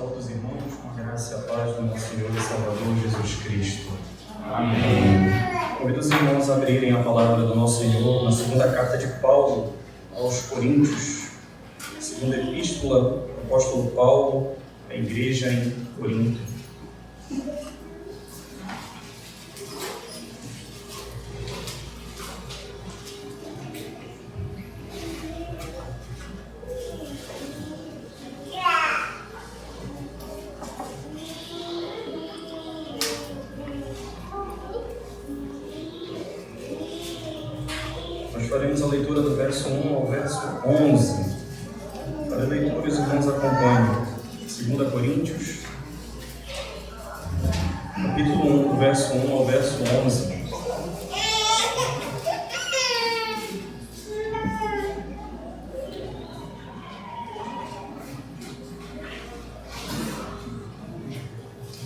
Saúde os irmãos, com a graça e a paz do nosso Senhor e Salvador Jesus Cristo. Amém. Convido os irmãos a abrirem a palavra do nosso Senhor na segunda carta de Paulo aos Coríntios, segunda epístola do apóstolo Paulo à igreja em Corinto. Faremos a leitura do verso 1 ao verso 11. Para a leitura, os irmãos acompanham. 2 Coríntios, capítulo 1, do verso 1 ao verso 11.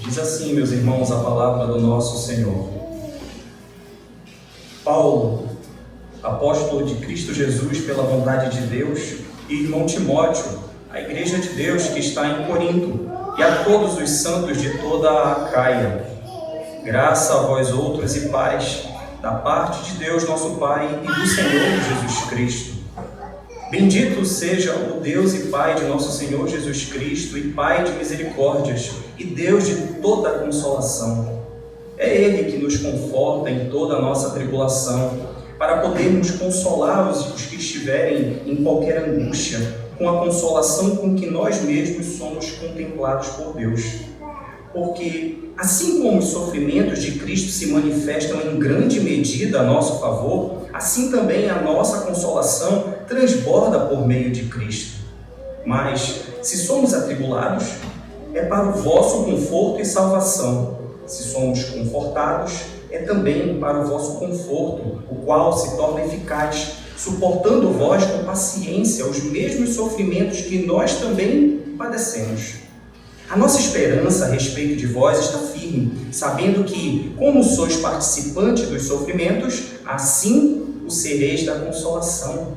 Diz assim, meus irmãos, a palavra do nosso Senhor. Paulo, apóstolo de Cristo Jesus pela vontade de Deus, e irmão Timóteo, a igreja de Deus que está em Corinto, e a todos os santos de toda a Acaia. Graça a vós outros e paz, da parte de Deus nosso Pai e do Senhor Jesus Cristo. Bendito seja o Deus e Pai de nosso Senhor Jesus Cristo, e Pai de misericórdias, e Deus de toda a consolação. É Ele que nos conforta em toda a nossa tribulação, para podermos consolar os que estiverem em qualquer angústia, com a consolação com que nós mesmos somos contemplados por Deus. Porque, assim como os sofrimentos de Cristo se manifestam em grande medida a nosso favor, assim também a nossa consolação transborda por meio de Cristo. Mas, se somos atribulados, é para o vosso conforto e salvação. Se somos confortados, é também para o vosso conforto, o qual se torna eficaz, suportando vós com paciência os mesmos sofrimentos que nós também padecemos. A nossa esperança a respeito de vós está firme, sabendo que, como sois participantes dos sofrimentos, assim o sereis da consolação.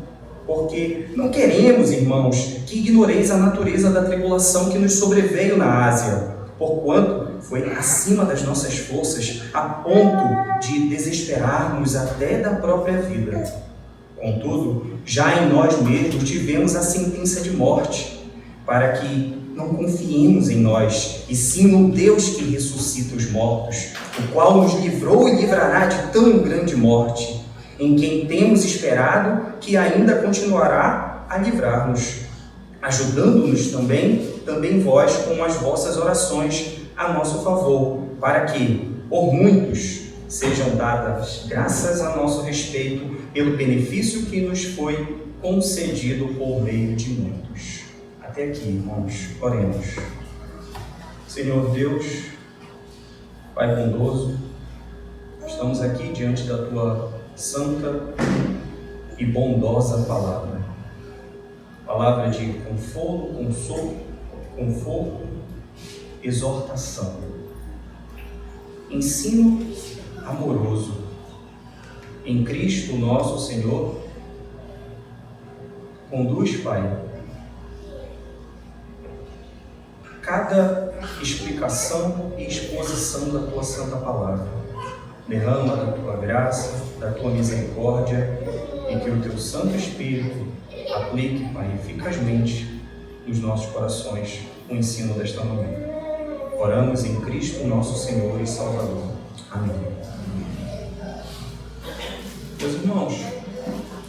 Porque não queremos, irmãos, que ignoreis a natureza da tribulação que nos sobreveio na Ásia, porquanto foi acima das nossas forças, a ponto de desesperarmos até da própria vida. Contudo, já em nós mesmos tivemos a sentença de morte, para que não confiemos em nós, e sim no Deus que ressuscita os mortos, o qual nos livrou e livrará de tão grande morte, em quem temos esperado que ainda continuará a livrar-nos, ajudando-nos também vós com as vossas orações a nosso favor, para que, por muitos, sejam dadas graças a nosso respeito pelo benefício que nos foi concedido por meio de muitos. Até aqui, irmãos, oremos. Senhor Deus, Pai bondoso, estamos aqui diante da Tua santa e bondosa palavra. Palavra de conforto, exortação, ensino amoroso. Em Cristo nosso Senhor, conduz, Pai, cada explicação e exposição da Tua santa palavra. Derrama da Tua graça, da Tua misericórdia, e que o Teu Santo Espírito aplique, Pai, eficazmente nos nossos corações o ensino desta manhã. Oramos em Cristo, nosso Senhor e Salvador. Amém. Meus irmãos,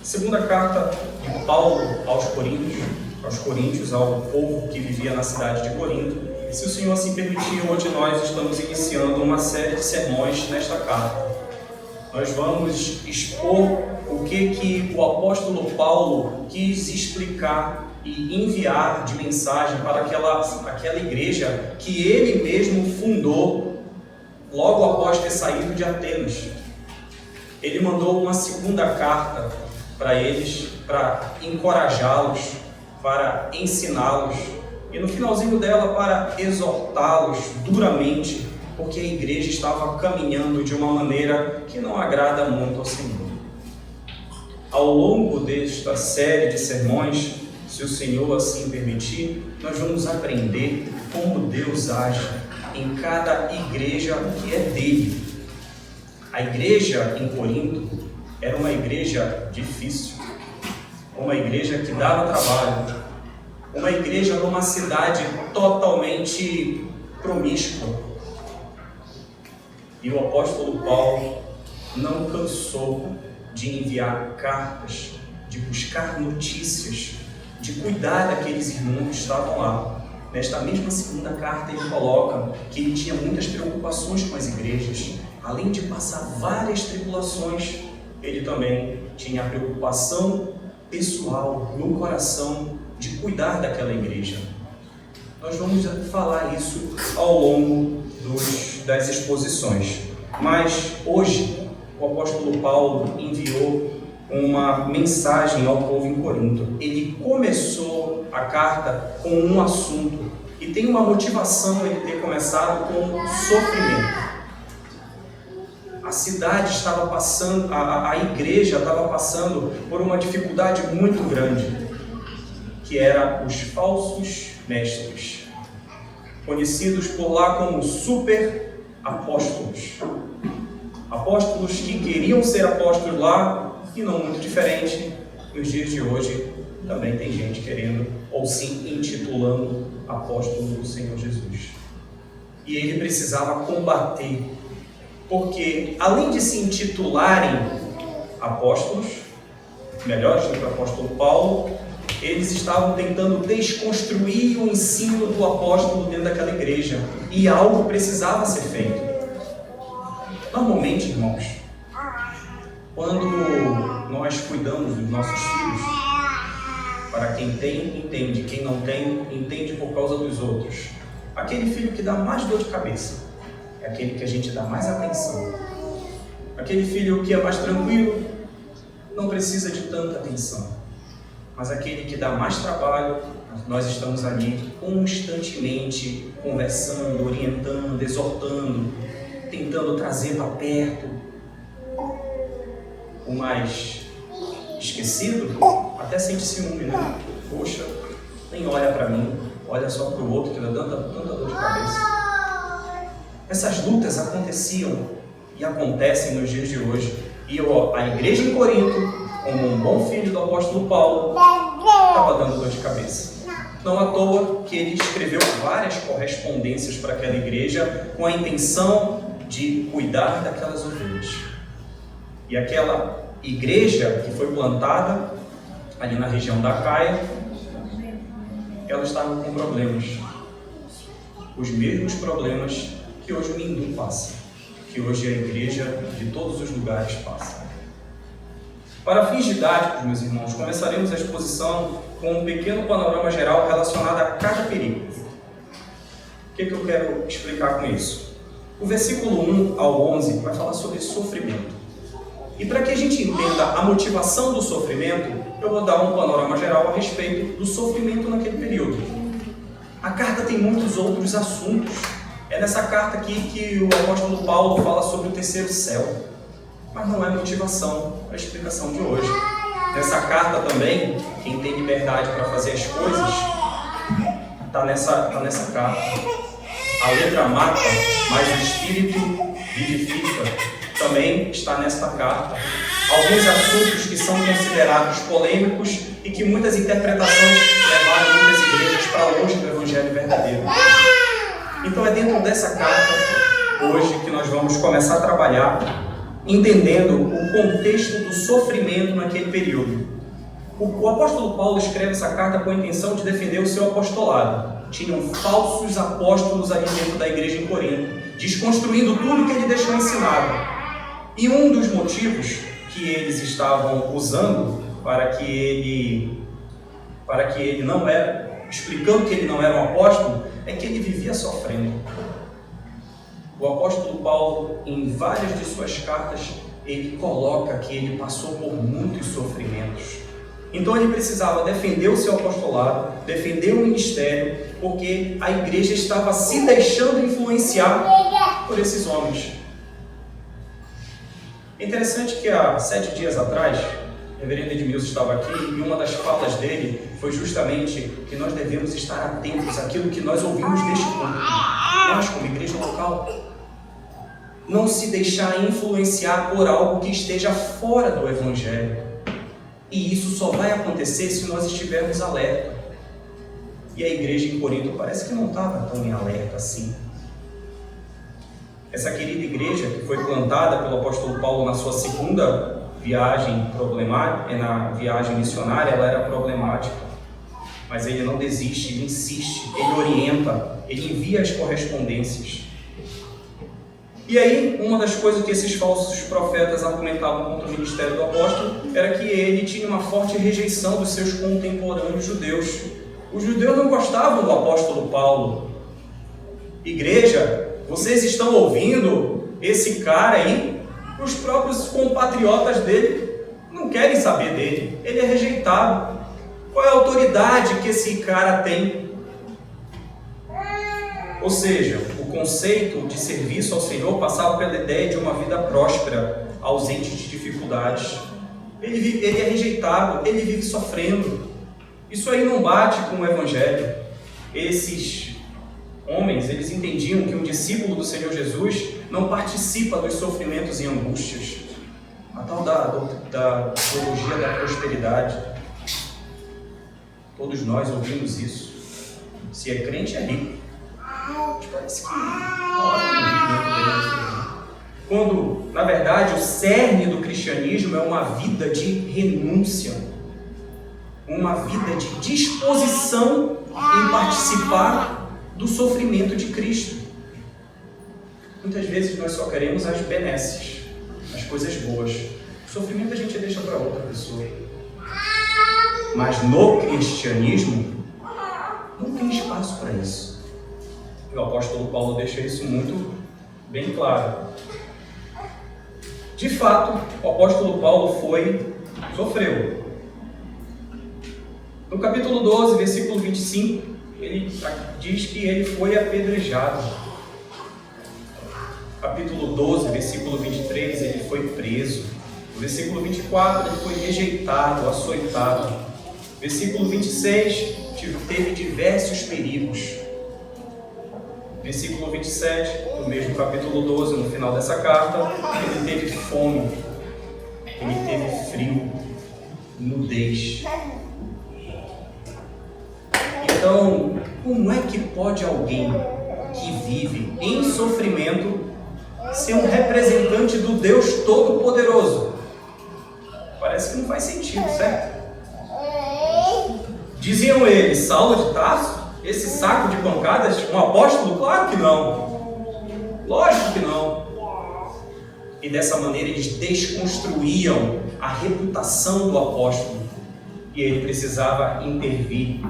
segunda carta de Paulo aos Coríntios, ao povo que vivia na cidade de Corinto. E se o Senhor assim permitir, hoje nós estamos iniciando uma série de sermões nesta carta. Nós vamos expor o que o apóstolo Paulo quis explicar e enviar de mensagem para aquela igreja que ele mesmo fundou logo após ter saído de Atenas. Ele mandou uma segunda carta para eles, para encorajá-los, para ensiná-los, e no finalzinho dela para exortá-los duramente, porque a igreja estava caminhando de uma maneira que não agrada muito ao Senhor. Ao longo desta série de sermões, se o Senhor assim permitir, nós vamos aprender como Deus age em cada igreja que é dele. A igreja em Corinto era uma igreja difícil, uma igreja que dava trabalho, uma igreja numa cidade totalmente promíscua. E o apóstolo Paulo não cansou de enviar cartas, de buscar notícias, de cuidar daqueles irmãos que estavam lá. Nesta mesma segunda carta ele coloca que ele tinha muitas preocupações com as igrejas. Além de passar várias tribulações, ele também tinha a preocupação pessoal no coração de cuidar daquela igreja. Nós vamos falar isso ao longo das exposições. Mas hoje o apóstolo Paulo enviou uma mensagem ao povo em Corinto. Ele começou a carta com um assunto e tem uma motivação ele ter começado com sofrimento. A cidade estava passando, a igreja estava passando por uma dificuldade muito grande, que era os falsos mestres, conhecidos por lá como super apóstolos. Apóstolos que queriam ser apóstolos lá e não muito diferente. Nos dias de hoje também tem gente querendo ou se intitulando apóstolo do Senhor Jesus. E ele precisava combater, porque além de se intitularem apóstolos, melhores do que o apóstolo Paulo, eles estavam tentando desconstruir o ensino do apóstolo dentro daquela igreja, e algo precisava ser feito. Normalmente, irmãos, quando nós cuidamos dos nossos filhos, para quem tem, entende, quem não tem, entende por causa dos outros. Aquele filho que dá mais dor de cabeça é aquele que a gente dá mais atenção. Aquele filho que é mais tranquilo não precisa de tanta atenção. Mas aquele que dá mais trabalho, nós estamos ali constantemente conversando, orientando, exortando, tentando trazer para perto. O mais esquecido até sente ciúme, né? Poxa, nem olha para mim, olha só para o outro que dá tanta dor de cabeça. Essas lutas aconteciam e acontecem nos dias de hoje. E a igreja em Corinto, como um bom filho do apóstolo Paulo, estava dando dor de cabeça. Não à toa que ele escreveu várias correspondências para aquela igreja com a intenção de cuidar daquelas ovelhas. E aquela igreja que foi plantada ali na região da Caia, ela estava com problemas. Os mesmos problemas que hoje o Mindu passa, que hoje a igreja de todos os lugares passa. Para fins didáticos, meus irmãos, começaremos a exposição com um pequeno panorama geral relacionado a cada período. O que eu quero explicar com isso? O versículo 1 ao 11 vai falar sobre sofrimento. E para que a gente entenda a motivação do sofrimento, eu vou dar um panorama geral a respeito do sofrimento naquele período. A carta tem muitos outros assuntos. É nessa carta aqui que o apóstolo Paulo fala sobre o terceiro céu. Mas não é motivação para a explicação de hoje. Nessa carta também, quem tem liberdade para fazer as coisas, está nessa carta. A letra mata, mas o Espírito vivifica. Também está nesta carta. Alguns assuntos que são considerados polêmicos e que muitas interpretações levaram muitas igrejas para longe do Evangelho verdadeiro. Então é dentro dessa carta, hoje, que nós vamos começar a trabalhar, entendendo o contexto do sofrimento naquele período. O apóstolo Paulo escreve essa carta com a intenção de defender o seu apostolado. Tinham falsos apóstolos ali dentro da igreja em Corinto, desconstruindo tudo que ele deixou ensinado. E um dos motivos que eles estavam usando para que ele não era, explicando que ele não era um apóstolo, é que ele vivia sofrendo. O apóstolo Paulo, em várias de suas cartas, ele coloca que ele passou por muitos sofrimentos. Então ele precisava defender o seu apostolado, defender o ministério, porque a igreja estava se deixando influenciar por esses homens. É interessante que há 7 dias atrás, reverendo Edmilson estava aqui e uma das falas dele foi justamente que nós devemos estar atentos àquilo que nós ouvimos deste público. Nós, como igreja local, não se deixar influenciar por algo que esteja fora do Evangelho. E isso só vai acontecer se nós estivermos alerta. E a igreja em Corinto parece que não estava tão em alerta assim. Essa querida igreja que foi plantada pelo apóstolo Paulo na sua segunda viagem problemática, na viagem missionária, ela era problemática. Mas ele não desiste, ele insiste, ele orienta, ele envia as correspondências. E aí, uma das coisas que esses falsos profetas argumentavam contra o ministério do apóstolo era que ele tinha uma forte rejeição dos seus contemporâneos judeus. Os judeus não gostavam do apóstolo Paulo. Igreja, vocês estão ouvindo esse cara aí? Os próprios compatriotas dele não querem saber dele. Ele é rejeitado. Qual é a autoridade que esse cara tem? Ou seja, o conceito de serviço ao Senhor passava pela ideia de uma vida próspera, ausente de dificuldades. Ele é rejeitado, ele vive sofrendo. Isso aí não bate com o Evangelho. Esses homens, eles entendiam que um discípulo do Senhor Jesus não participa dos sofrimentos e angústias. A tal da teologia da prosperidade. Todos nós ouvimos isso. Se é crente, é rico. Parece que quando, na verdade, o cerne do cristianismo é uma vida de renúncia, uma vida de disposição em participar do sofrimento de Cristo. Muitas vezes nós só queremos as benesses, as coisas boas. O sofrimento a gente deixa para outra pessoa. Mas no cristianismo não tem espaço para isso. E o apóstolo Paulo deixa isso muito bem claro. De fato, o apóstolo Paulo sofreu. No capítulo 12, versículo 25, ele diz que ele foi apedrejado. Capítulo 12, versículo 23, ele foi preso. No versículo 24, ele foi rejeitado, açoitado. Versículo 26, teve diversos perigos. Versículo 27, do mesmo capítulo 12, no final dessa carta, ele teve fome, ele teve frio, nudez. Então, como é que pode alguém que vive em sofrimento ser um representante do Deus Todo-Poderoso? Parece que não faz sentido, certo? Diziam eles, Saulo de Tarso? Esse saco de pancadas, um apóstolo? Claro que não. Lógico que não. E dessa maneira eles desconstruíam a reputação do apóstolo. E ele precisava intervir.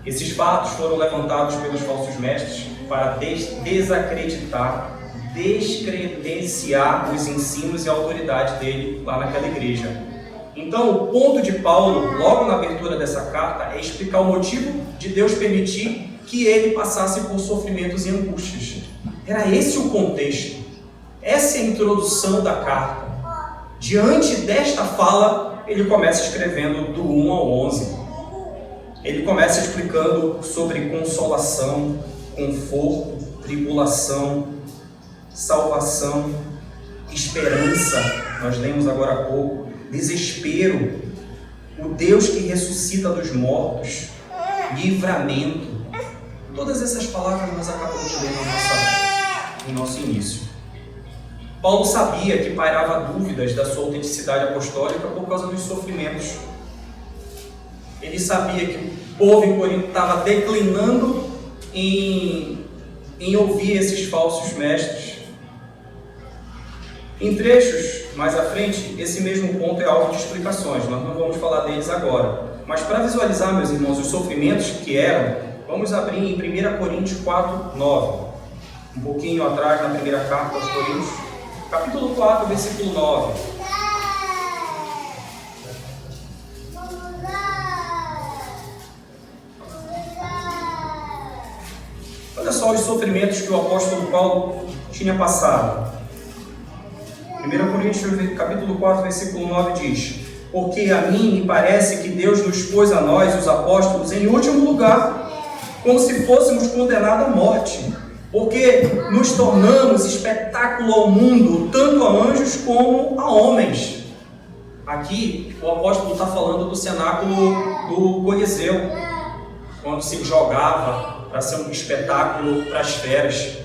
Esses fatos foram levantados pelos falsos mestres para desacreditar, descredenciar os ensinos e a autoridade dele lá naquela igreja. Então, o ponto de Paulo, logo na abertura dessa carta, é explicar o motivo de Deus permitir que ele passasse por sofrimentos e angústias. Era esse o contexto. Essa é a introdução da carta. Diante desta fala, ele começa escrevendo do 1 ao 11. Ele começa explicando sobre consolação, conforto, tribulação, salvação, esperança, nós lemos agora há pouco, desespero, o Deus que ressuscita dos mortos, livramento. Todas essas palavras nós acabamos de ler no nosso início. Paulo sabia que pairava dúvidas da sua autenticidade apostólica por causa dos sofrimentos. Ele sabia que o povo em Corinto estava declinando em ouvir esses falsos mestres. Em trechos mais à frente, esse mesmo ponto é alvo de explicações, nós não vamos falar deles agora. Mas para visualizar, meus irmãos, os sofrimentos que eram, vamos abrir em 1 Coríntios 4, 9. Um pouquinho atrás, na primeira carta aos Coríntios, capítulo 4, versículo 9. Olha só os sofrimentos que o apóstolo Paulo tinha passado. 1 Coríntios, capítulo 4, versículo 9 diz: porque a mim me parece que Deus nos pôs a nós, os apóstolos, em último lugar, como se fôssemos condenados à morte, porque nos tornamos espetáculo ao mundo, tanto a anjos como a homens. Aqui o apóstolo está falando do cenáculo do Coliseu, quando se jogava para ser um espetáculo para as feras.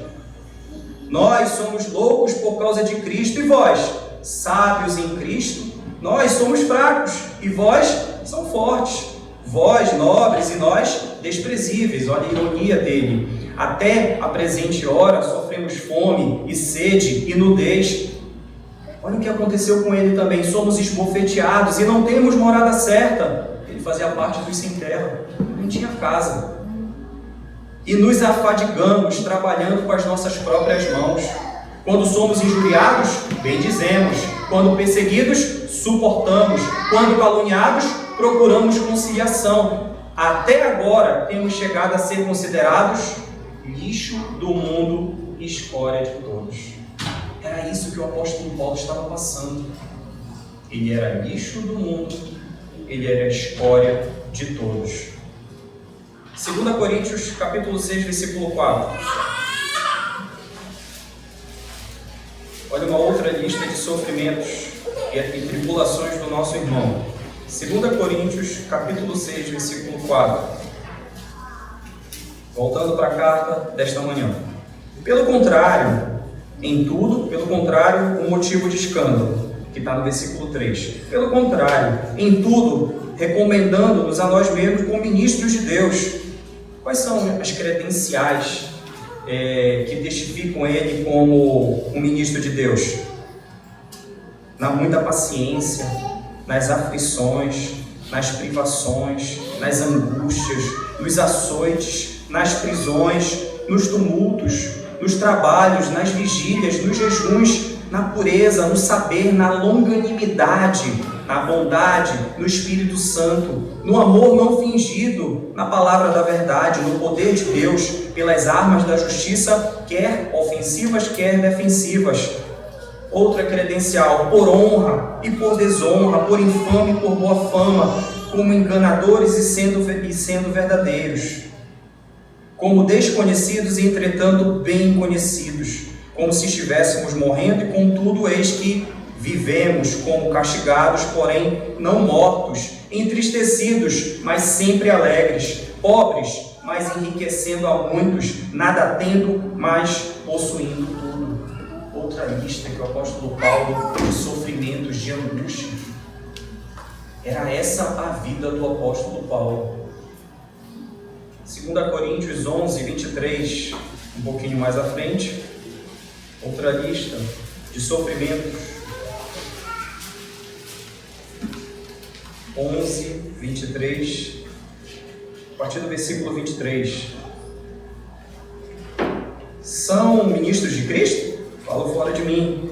Nós somos loucos por causa de Cristo, e vós, sábios em Cristo? Nós somos fracos, e vós são fortes. Vós, nobres, e nós, desprezíveis. Olha a ironia dele. Até a presente hora sofremos fome e sede e nudez. Olha o que aconteceu com ele também. Somos esbofeteados e não temos morada certa. Ele fazia parte dos sem terra, não tinha casa. E nos afadigamos trabalhando com as nossas próprias mãos. Quando somos injuriados, bendizemos. Quando perseguidos, suportamos. Quando caluniados, procuramos conciliação. Até agora temos chegado a ser considerados lixo do mundo e escória de todos. Era isso que o apóstolo Paulo estava passando. Ele era lixo do mundo, ele era escória de todos. 2 Coríntios, capítulo 6, versículo 4. Olha uma outra lista de sofrimentos e tribulações do nosso irmão. 2 Coríntios, capítulo 6, versículo 4. Voltando para a carta desta manhã. Pelo contrário, o motivo de escândalo, que está no versículo 3. Pelo contrário, em tudo, recomendando-nos a nós mesmos como ministros de Deus. Quais são as credenciais que testificam ele como um ministro de Deus? Na muita paciência, nas aflições, nas privações, nas angústias, nos açoites, nas prisões, nos tumultos, nos trabalhos, nas vigílias, nos jejuns, na pureza, no saber, na longanimidade, na bondade, no Espírito Santo, no amor não fingido, na palavra da verdade, no poder de Deus, pelas armas da justiça, quer ofensivas, quer defensivas. Outra credencial, por honra e por desonra, por infame e por boa fama, como enganadores e sendo verdadeiros, como desconhecidos e entretanto bem conhecidos, como se estivéssemos morrendo e contudo eis que vivemos, como castigados, porém não mortos, entristecidos, mas sempre alegres, pobres, mas enriquecendo a muitos, nada tendo, mas possuindo tudo. Outra lista que o apóstolo Paulo, de sofrimentos, de angústia. Era essa a vida do apóstolo Paulo. 2 Coríntios 11, 23, um pouquinho mais à frente, outra lista de sofrimentos. 11, 23, a partir do versículo 23. São ministros de Cristo? Falo fora de mim.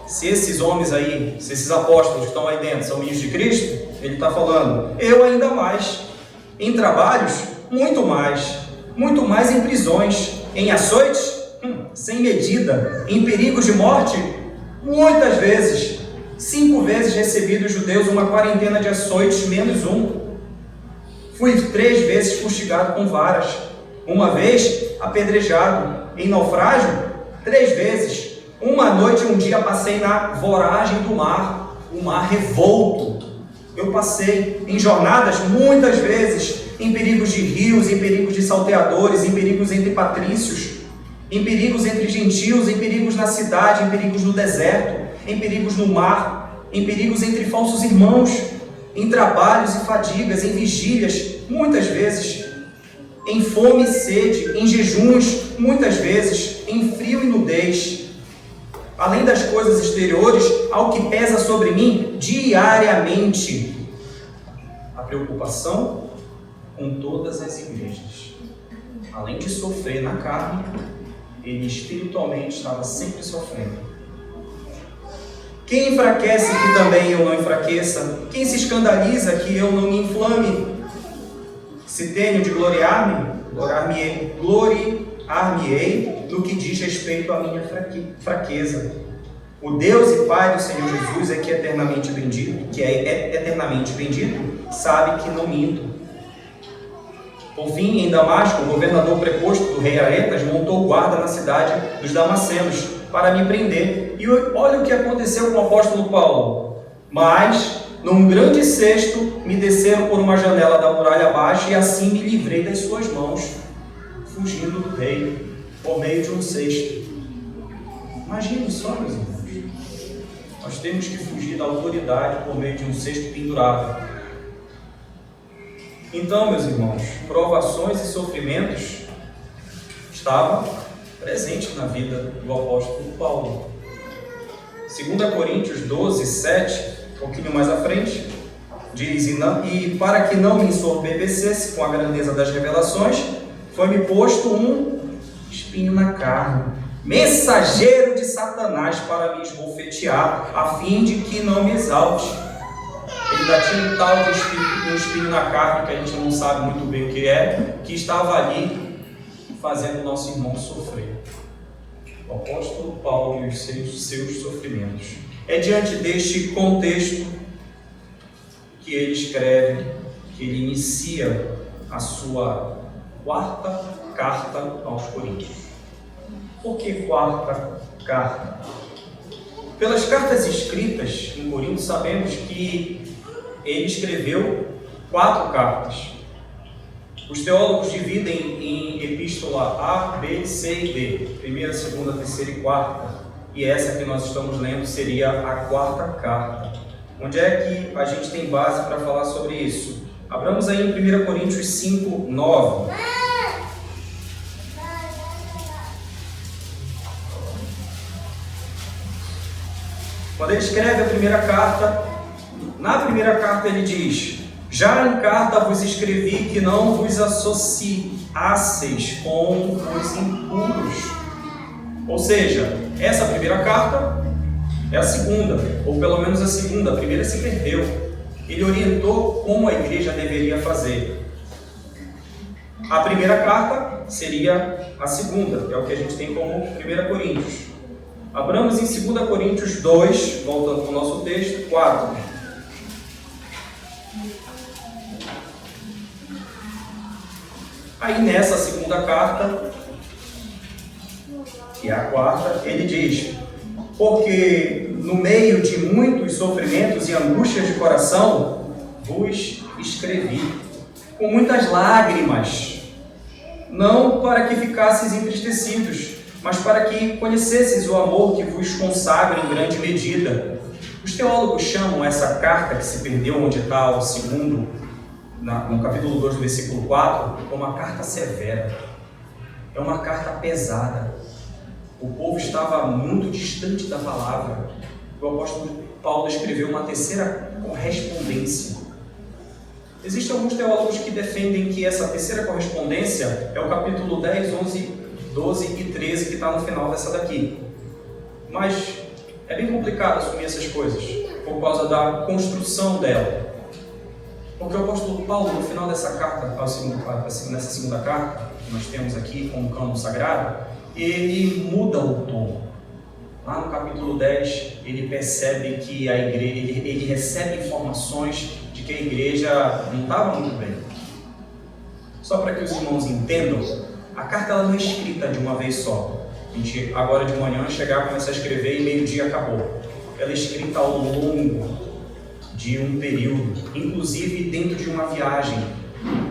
Se esses homens aí, se esses apóstolos que estão aí dentro são ministros de Cristo, ele está falando, eu ainda mais. Em trabalhos, muito mais em prisões, em açoites, sem medida, em perigos de morte, muitas vezes. 5 vezes recebi dos judeus uma quarentena de açoites, menos um. Fui 3 vezes fustigado com varas, 1 vez apedrejado. Em naufrágio, 3 vezes. Uma noite e um dia passei na voragem do mar, o mar revolto. Eu passei em jornadas muitas vezes, em perigos de rios, em perigos de salteadores, em perigos entre patrícios, em perigos entre gentios, em perigos na cidade, em perigos no deserto, em perigos no mar, em perigos entre falsos irmãos, em trabalhos e fadigas, em vigílias, muitas vezes, em fome e sede, em jejuns, muitas vezes, em frio e nudez. Além das coisas exteriores, ao que pesa sobre mim diariamente, a preocupação com todas as igrejas. Além de sofrer na carne, ele espiritualmente estava sempre sofrendo. Quem enfraquece que também eu não enfraqueça? Quem se escandaliza que eu não me inflame? Se tenho de gloriar-me, gloriar-me-ei no que diz respeito à minha fraqueza. O Deus e Pai do Senhor Jesus que é eternamente bendito, sabe que não minto. Por fim, em Damasco, o governador preposto do rei Aretas montou guarda na cidade dos Damascenos para me prender. E olha o que aconteceu com o apóstolo Paulo. Mas, num grande cesto, me desceram por uma janela da muralha abaixo e assim me livrei das suas mãos, fugindo do rei, por meio de um cesto. Imagine só, meus irmãos. Nós temos que fugir da autoridade por meio de um cesto pendurado. Então, meus irmãos, provações e sofrimentos estavam presentes na vida do apóstolo Paulo. 2 Coríntios 12, 7, um pouquinho mais à frente, diz: e para que não me ensoberbecesse com a grandeza das revelações, foi-me posto um espinho na carne, mensageiro de Satanás para me esbofetear, a fim de que não me exalte. Ele ainda tinha um tal de um espinho na carne, que a gente não sabe muito bem o que é, que estava ali fazendo o nosso irmão sofrer. O apóstolo Paulo e os seus sofrimentos. É diante deste contexto que ele escreve, que ele inicia a sua quarta carta aos Coríntios. Por que quarta carta? Pelas cartas escritas em Corinto, sabemos que ele escreveu 4 cartas. Os teólogos dividem em epístola A, B, C e D. Primeira, segunda, terceira e quarta. E essa que nós estamos lendo seria a 4ª carta. Onde é que a gente tem base para falar sobre isso? Abramos aí em 1 Coríntios 5, 9. Quando ele escreve a primeira carta, na primeira carta ele diz: já em carta vos escrevi que não vos associasseis com os impuros. Ou seja, essa primeira carta é a segunda, ou pelo menos a segunda. A primeira se perdeu. Ele orientou como a igreja deveria fazer. A primeira carta seria a segunda, é o que a gente tem como 1 Coríntios. Abramos em 2 Coríntios 2, voltando para o nosso texto, 4. Aí nessa segunda carta, que é a 4ª, ele diz: porque no meio de muitos sofrimentos e angústias de coração, vos escrevi, com muitas lágrimas, não para que ficasseis entristecidos, mas para que conhecesseis o amor que vos consagra em grande medida. Os teólogos chamam essa carta que se perdeu, onde está o segundo, no capítulo 2, versículo 4, como uma carta severa. É uma carta pesada. O povo estava muito distante da palavra. O apóstolo Paulo escreveu uma terceira correspondência. Existem alguns teólogos que defendem que essa terceira correspondência é o capítulo 10, 11, 12 e 13 que está no final dessa daqui. Mas é bem complicado assumir essas coisas por causa da construção dela. Porque o apóstolo Paulo, no final dessa carta, nessa segunda carta que nós temos aqui como cânon sagrado, ele muda o tom. Lá no capítulo 10, ele percebe que a igreja, ele recebe informações de que a igreja não estava muito bem. Só para que os irmãos entendam, a carta ela não é escrita de uma vez só. A gente agora de manhã chegar, começar a escrever e meio-dia acabou. Ela é escrita ao longo de um período, inclusive dentro de uma viagem.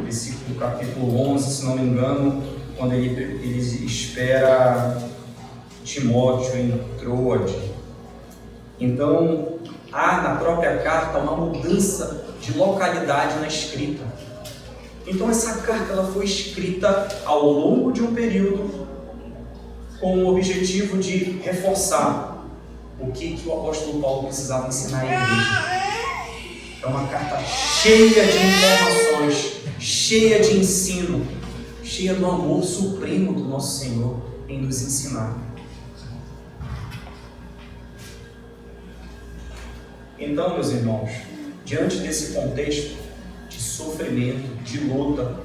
Esse capítulo 11, se não me engano, quando ele espera Timóteo em Troade. Então, há na própria carta uma mudança de localidade na escrita. Então, essa carta ela foi escrita ao longo de um período com o objetivo de reforçar o que o apóstolo Paulo precisava ensinar à igreja. É uma carta cheia de informações, cheia de ensino, cheia do amor supremo do nosso Senhor em nos ensinar. Então, meus irmãos, diante desse contexto de sofrimento, de luta,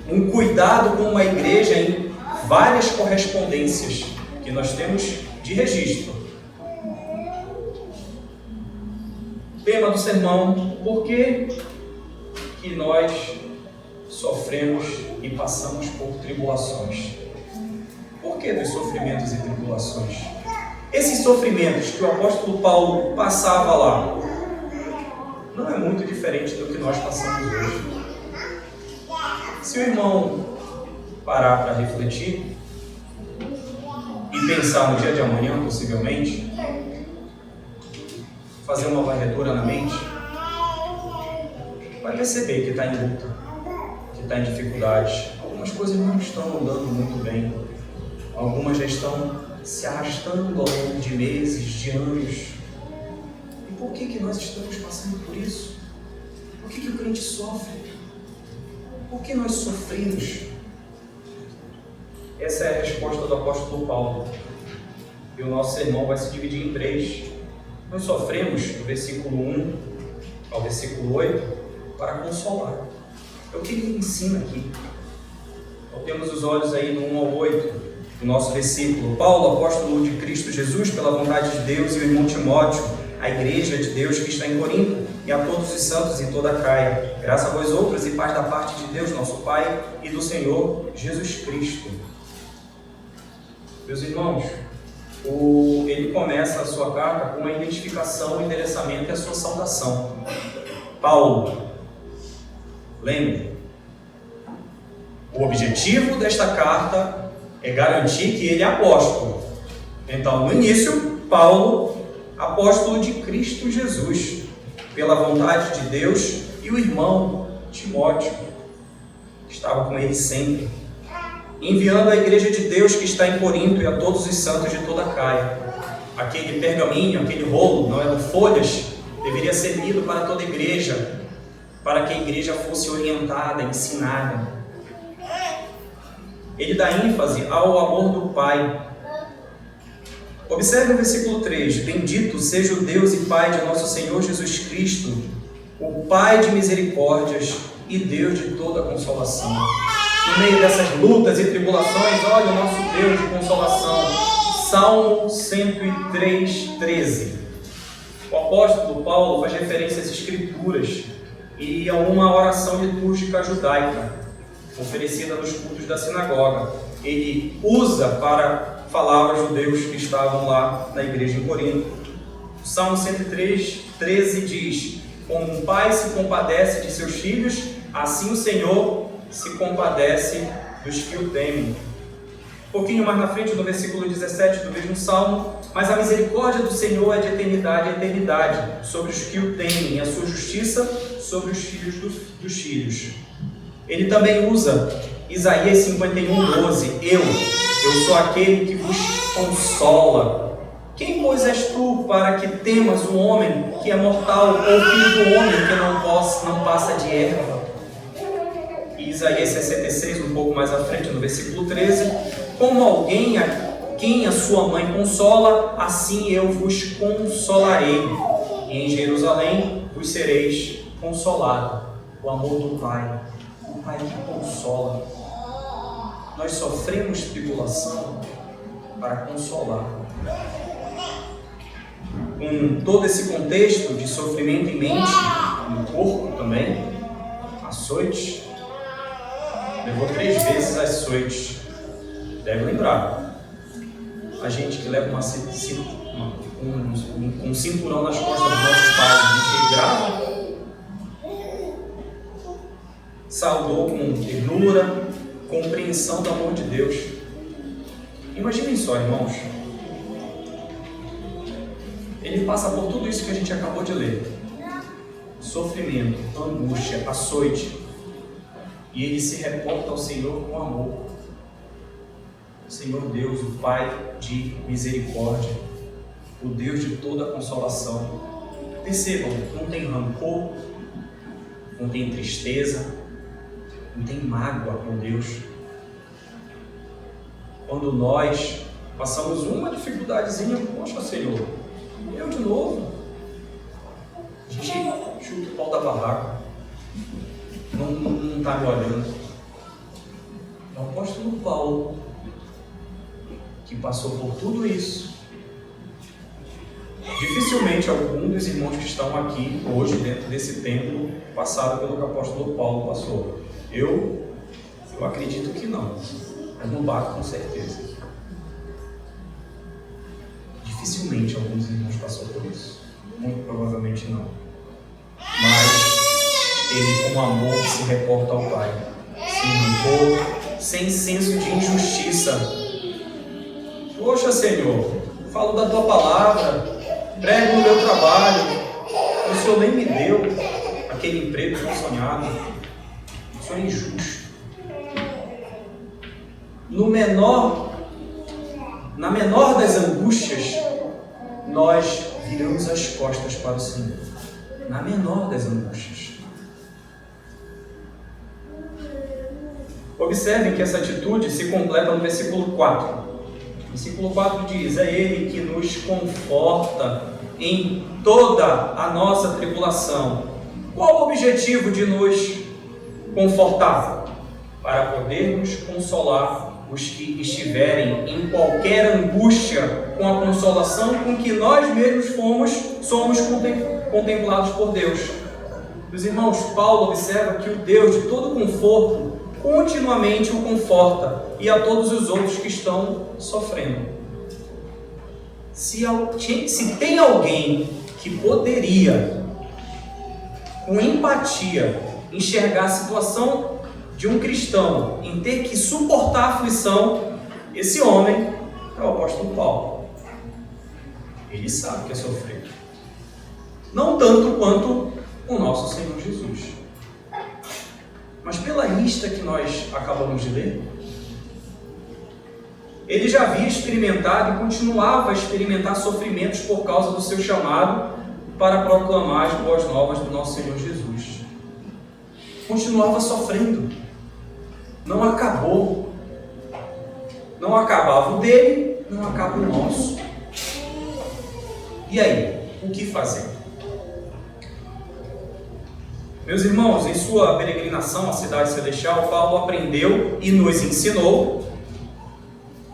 um cuidado com uma igreja em várias correspondências que nós temos de registro. tema do sermão: por que nós sofremos e passamos por tribulações? Por que dos sofrimentos e tribulações? Esses sofrimentos que o apóstolo Paulo passava lá não é muito diferente do que nós passamos hoje. Se o irmão parar para refletir e pensar no dia de amanhã, possivelmente, fazer uma varredura na mente, vai perceber que está em luta, que está em dificuldade. Algumas coisas não estão andando muito bem. Algumas já estão se arrastando ao longo de meses, de anos. E por que nós estamos passando por isso? Por que o crente sofre? Por que nós sofremos? Essa é a resposta do apóstolo Paulo. E o nosso sermão vai se dividir em 3. Nós sofremos, do versículo 1 ao versículo 8, para consolar. É o que ele ensina aqui. Então temos os olhos aí no 1 ao 8. O nosso versículo: Paulo, apóstolo de Cristo Jesus, pela vontade de Deus, e o irmão Timóteo, a igreja de Deus que está em Corinto, e a todos os santos em toda a Caia. Graça a vós outros e paz da parte de Deus, nosso Pai, e do Senhor Jesus Cristo. Meus irmãos, ele começa a sua carta com uma identificação, o endereçamento e a sua saudação. Paulo, lembre, o objetivo desta carta é garantir que ele é apóstolo. Então, no início, Paulo, apóstolo de Cristo Jesus, pela vontade de Deus, e o irmão Timóteo, que estava com ele sempre, enviando à igreja de Deus que está em Corinto e a todos os santos de toda a Caia. Aquele pergaminho, aquele rolo, não eram folhas, deveria ser lido para toda a igreja, para que a igreja fosse orientada, ensinada. Ele dá ênfase ao amor do Pai. Observe o versículo 3: Bendito seja o Deus e Pai de nosso Senhor Jesus Cristo, o Pai de misericórdias e Deus de toda consolação. No meio dessas lutas e tribulações, olha o nosso Deus de consolação. Salmo 103, 13. O apóstolo Paulo faz referência às Escrituras e a uma oração litúrgica judaica oferecida nos cultos da sinagoga. Ele usa para falar aos judeus que estavam lá na igreja em Corinto. O Salmo 103, 13 diz: Como um pai se compadece de seus filhos, assim o Senhor se compadece dos que o temem. Um pouquinho mais na frente, no versículo 17 do mesmo Salmo: Mas a misericórdia do Senhor é de eternidade a eternidade sobre os que o temem, e a sua justiça sobre os filhos dos filhos. Ele também usa Isaías 51, 12: Eu sou aquele que vos consola. Quem, pois, és tu para que temas o homem que é mortal, ou o filho do homem que não passa de erva? E Isaías 66, um pouco mais à frente, no versículo 13: Como alguém a quem a sua mãe consola, assim eu vos consolarei. E em Jerusalém vos sereis consolado. O amor do Pai, o Pai que consola. Nós sofremos tribulação para consolar. Com todo esse contexto de sofrimento em mente, no corpo também, açoites, levou 3 vezes açoites. Deve lembrar. A gente que leva um cinturão nas costas dos nossos pais, a gente grava, saudou com ternura, compreensão do amor de Deus. Imaginem só, irmãos, ele passa por tudo isso que a gente acabou de ler: sofrimento, angústia, açoite, e ele se reporta ao Senhor com amor. O Senhor Deus, o Pai de misericórdia, o Deus de toda consolação. Percebam, não tem rancor, não tem tristeza, não tem mágoa com Deus. Quando nós passamos uma dificuldadezinha, poxa, Senhor, eu de novo? A gente chuta o pau da barraca, não está me olhando. O apóstolo Paulo, que passou por tudo isso, dificilmente algum dos irmãos que estão aqui hoje dentro desse templo passaram pelo que o apóstolo Paulo passou. Eu acredito que não, mas não bato com certeza. Dificilmente alguns irmãos passaram por isso. Muito provavelmente não. Mas ele, com amor, se reporta ao Pai, sem rancor, sem senso de injustiça. Poxa, Senhor, falo da Tua palavra, prego no meu trabalho, o Senhor nem me deu aquele emprego que eu sonhava. O Senhor é injusto. Na menor das angústias, nós viramos as costas para o Senhor. Na menor das angústias. Observem que essa atitude se completa no versículo 4. O versículo 4 diz: é Ele que nos conforta em toda a nossa tribulação. Qual o objetivo de nos confortar? Para podermos consolar os que estiverem em qualquer angústia, com a consolação com que nós mesmos somos contemplados por Deus. Meus irmãos, Paulo observa que o Deus de todo conforto continuamente o conforta, e a todos os outros que estão sofrendo. Se tem alguém que poderia, com empatia, enxergar a situação de um cristão em ter que suportar a aflição, esse homem é o apóstolo Paulo. Ele sabe que é sofrer. Não tanto quanto o nosso Senhor Jesus. Mas pela lista que nós acabamos de ler, ele já havia experimentado e continuava a experimentar sofrimentos por causa do seu chamado para proclamar as boas novas do nosso Senhor Jesus. Continuava sofrendo. Não acabou. Não acabava o dele, não acaba o nosso. E aí, o que fazer? Meus irmãos, em sua peregrinação à cidade celestial, Paulo aprendeu e nos ensinou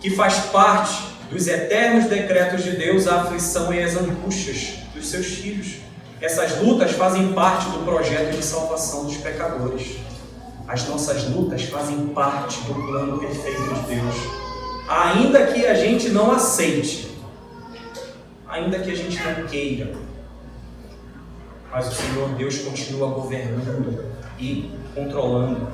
que faz parte dos eternos decretos de Deus a aflição e as angústias dos seus filhos. Essas lutas fazem parte do projeto de salvação dos pecadores. As nossas lutas fazem parte do plano perfeito de Deus. Ainda que a gente não aceite, ainda que a gente não queira, mas o Senhor Deus continua governando e controlando.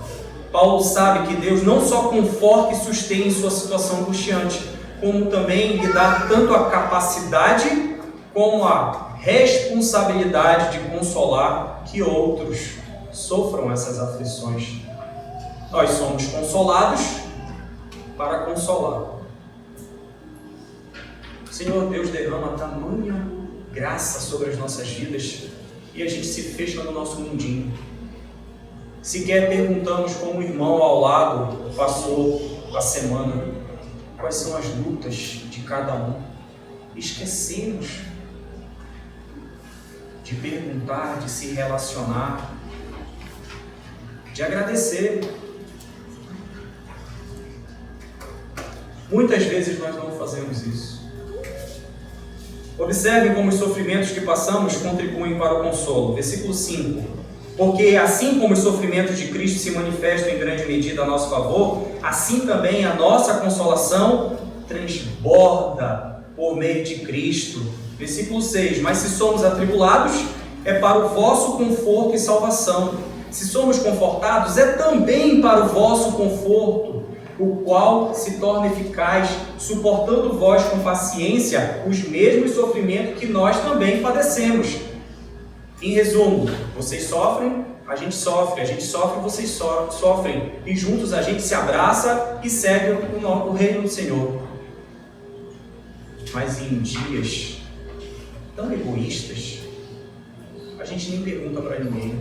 Paulo sabe que Deus não só conforta e sustém em sua situação angustiante, como também lhe dá tanto a capacidade como a responsabilidade de consolar que outros sofram essas aflições. Nós somos consolados para consolar. O Senhor Deus derrama tamanha graça sobre as nossas vidas e a gente se fecha no nosso mundinho. Sequer perguntamos como o irmão ao lado passou a semana, quais são as lutas de cada um. Esquecemos de perguntar, de se relacionar, de agradecer. Muitas vezes nós não fazemos isso. Observem como os sofrimentos que passamos contribuem para o consolo. Versículo 5. Porque assim como os sofrimentos de Cristo se manifestam em grande medida a nosso favor, assim também a nossa consolação transborda por meio de Cristo. Versículo 6. Mas se somos atribulados, é para o vosso conforto e salvação. Se somos confortados, é também para o vosso conforto, o qual se torna eficaz, suportando vós com paciência os mesmos sofrimentos que nós também padecemos. Em resumo, vocês sofrem, a gente sofre, vocês sofrem, e juntos a gente se abraça e segue o reino do Senhor. Mas em dias tão egoístas, a gente nem pergunta para ninguém,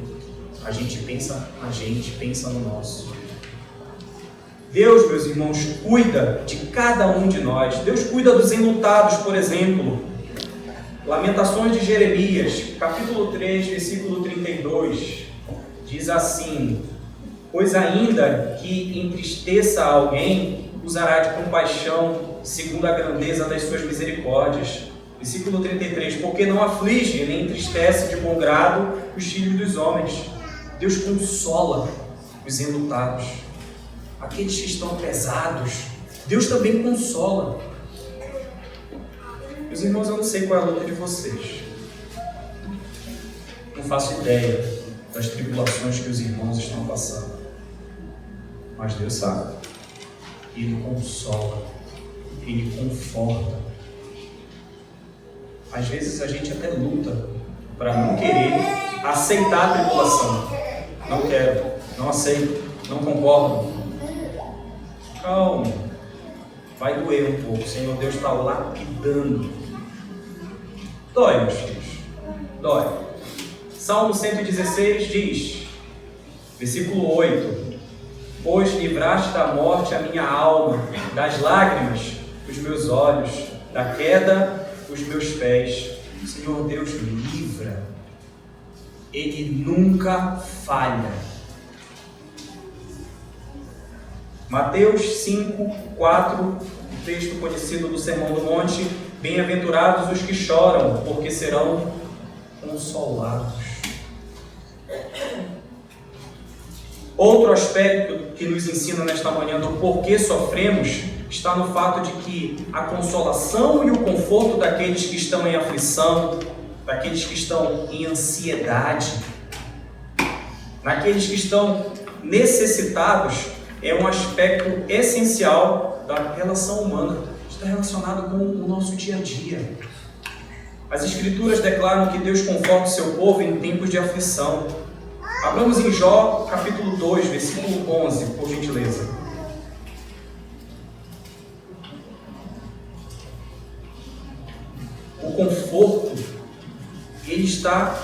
a gente pensa no nosso. Deus, meus irmãos, cuida de cada um de nós. Deus cuida dos enlutados, por exemplo. Lamentações de Jeremias, capítulo 3, versículo 32, diz assim: pois ainda que entristeça alguém, usará de compaixão, segundo a grandeza das suas misericórdias. Versículo 33, porque não aflige nem entristece de bom grado os filhos dos homens. Deus consola os enlutados. Aqueles que estão pesados, Deus também consola. Meus irmãos, eu não sei qual é a luta de vocês. Não faço ideia das tribulações que os irmãos estão passando. Mas Deus sabe. Ele consola. Ele conforta. Às vezes a gente até luta para não querer aceitar a tribulação. Não quero, não aceito, não concordo. Calma. Vai doer um pouco. O Senhor Deus está lapidando. Dói, meus filhos. Dói. Salmo 116 diz, versículo 8, pois livraste da morte a minha alma, das lágrimas os meus olhos, da queda os meus pés. O Senhor Deus livra. Ele nunca falha. Mateus 5, 4, o texto conhecido do Sermão do Monte, bem-aventurados os que choram, porque serão consolados. Outro aspecto que nos ensina nesta manhã do porquê sofremos está no fato de que a consolação e o conforto daqueles que estão em aflição, daqueles que estão em ansiedade, naqueles que estão necessitados, é um aspecto essencial da relação humana. Está relacionado com o nosso dia a dia. As Escrituras declaram que Deus conforta o seu povo em tempos de aflição. Abramos em Jó, capítulo 2, versículo 11, por gentileza. O conforto, ele está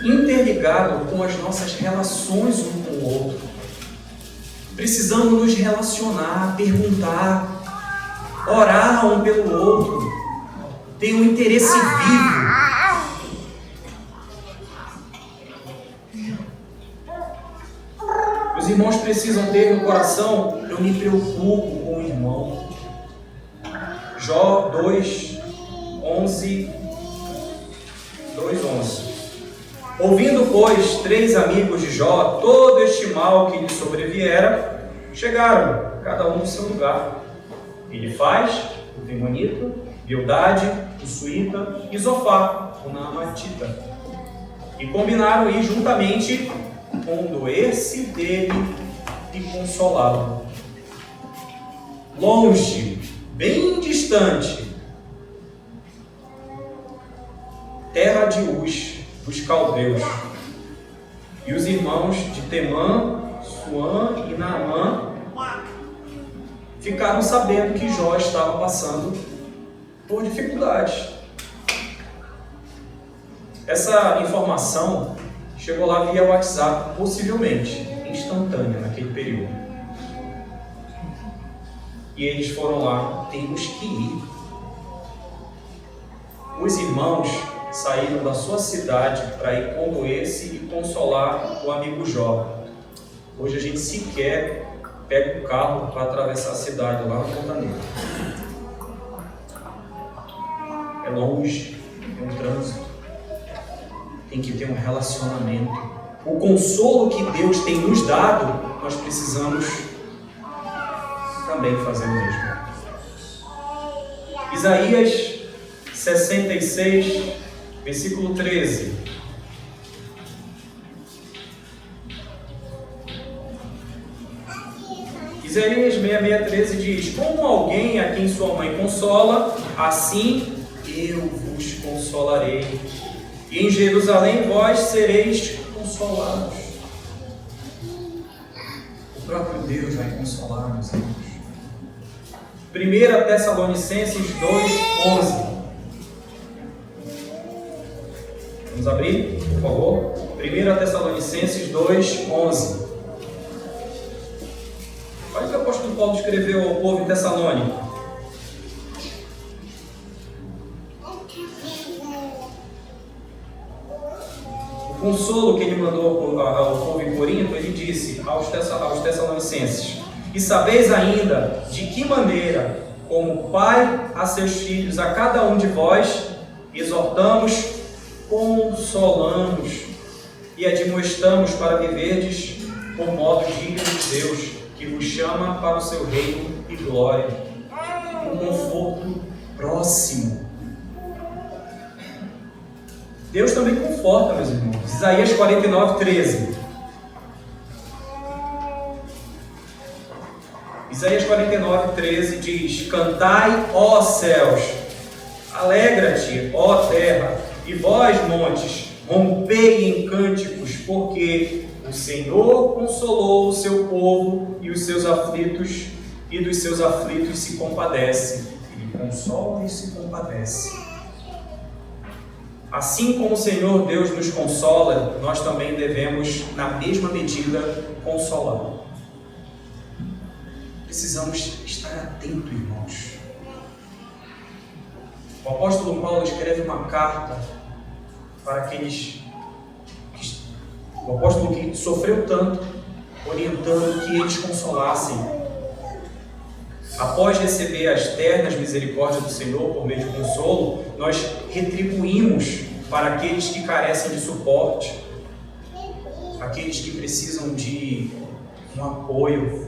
interligado com as nossas relações um com o outro. Precisamos nos relacionar, perguntar, orar um pelo outro, ter um interesse vivo. Os irmãos precisam ter no coração, eu me preocupo com o irmão. Jó 2, 11, 2:11. Ouvindo, pois, 3 amigos de Jó todo este mal que lhe sobreviera, chegaram, cada um no seu lugar. Elifaz, o temanita, Bildade, o suíta, e Zofar, o naamatita. E combinaram ir juntamente condoer-se dele e consolá-lo. Longe, bem distante, terra de Uz, dos caldeus, e os irmãos de Temã, Suã e Naamã ficaram sabendo que Jó estava passando por dificuldades. Essa informação chegou lá via WhatsApp, possivelmente instantânea naquele período. E eles foram lá, temos que ir. Os irmãos saíram da sua cidade para ir condoer-se e consolar o amigo Jó. Hoje a gente sequer pega o carro para atravessar a cidade lá no Ponta Negra. É longe, é um trânsito. Tem que ter um relacionamento. O consolo que Deus tem nos dado, nós precisamos também fazer o mesmo. Isaías 66, versículo 13. Isaías 66:13 diz: como alguém a quem sua mãe consola, assim eu vos consolarei. E em Jerusalém vós sereis consolados. O próprio Deus vai consolar, meus irmãos. 1 Tessalonicenses 2:11. Vamos abrir, por favor? 1 Tessalonicenses 2:11. Olha o que o apóstolo Paulo escreveu ao povo em Tessalônica. O consolo que ele mandou ao povo em Corinto, ele disse aos Tessalonicenses: e sabeis ainda de que maneira, como pai a seus filhos, a cada um de vós, exortamos, consolamos e admoestamos para viverdes por modo digno de Deus, que vos chama para o seu reino e glória, um conforto próximo. Deus também conforta, meus irmãos. Isaías 49, 13. Isaías 49, 13 diz: Cantai, ó céus, alegra-te, ó terra, e vós, montes, rompei em cânticos, porque o Senhor consolou o seu povo e os seus aflitos, e dos seus aflitos se compadece. Ele consola e se compadece. Assim como o Senhor Deus nos consola, nós também devemos, na mesma medida, consolar. Precisamos estar atentos, irmãos. O apóstolo Paulo escreve uma carta para aqueles... O apóstolo que sofreu tanto, orientando que eles consolassem. Após receber as ternas misericórdias do Senhor por meio de consolo, nós retribuímos para aqueles que carecem de suporte, aqueles que precisam de um apoio.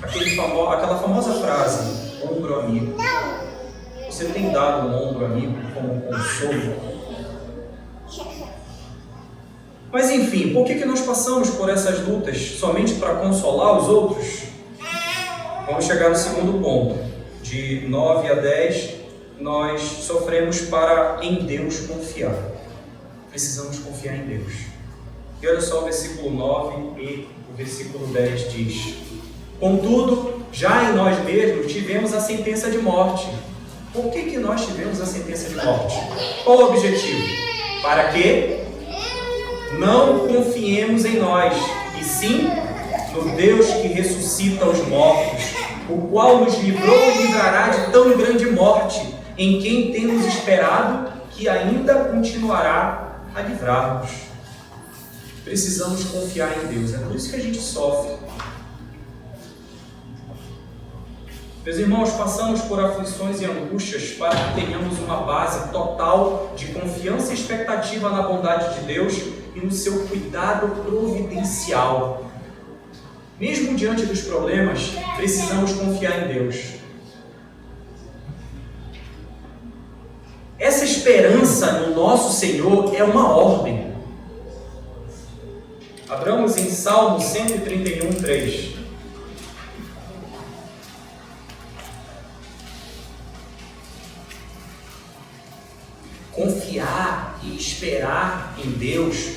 Aquela famosa frase, ombro amigo. Você tem dado um ombro amigo como um consolo? Mas enfim, por que nós passamos por essas lutas somente para consolar os outros? Vamos chegar no segundo ponto. De 9 a 10, nós sofremos para em Deus confiar. Precisamos confiar em Deus. E olha só o versículo 9 e o versículo 10 diz: Contudo, já em nós mesmos tivemos a sentença de morte. Por que nós tivemos a sentença de morte? Qual o objetivo? Para que não confiemos em nós, e sim no Deus que ressuscita os mortos, o qual nos livrou e livrará de tão grande morte, em quem temos esperado que ainda continuará a livrar-nos. Precisamos confiar em Deus, é por isso que a gente sofre. Meus irmãos, passamos por aflições e angústias para que tenhamos uma base total de confiança e expectativa na bondade de Deus e no seu cuidado providencial. Mesmo diante dos problemas, precisamos confiar em Deus. Essa esperança no nosso Senhor é uma ordem. Abramos em Salmo 131, 3. Confiar e esperar em Deus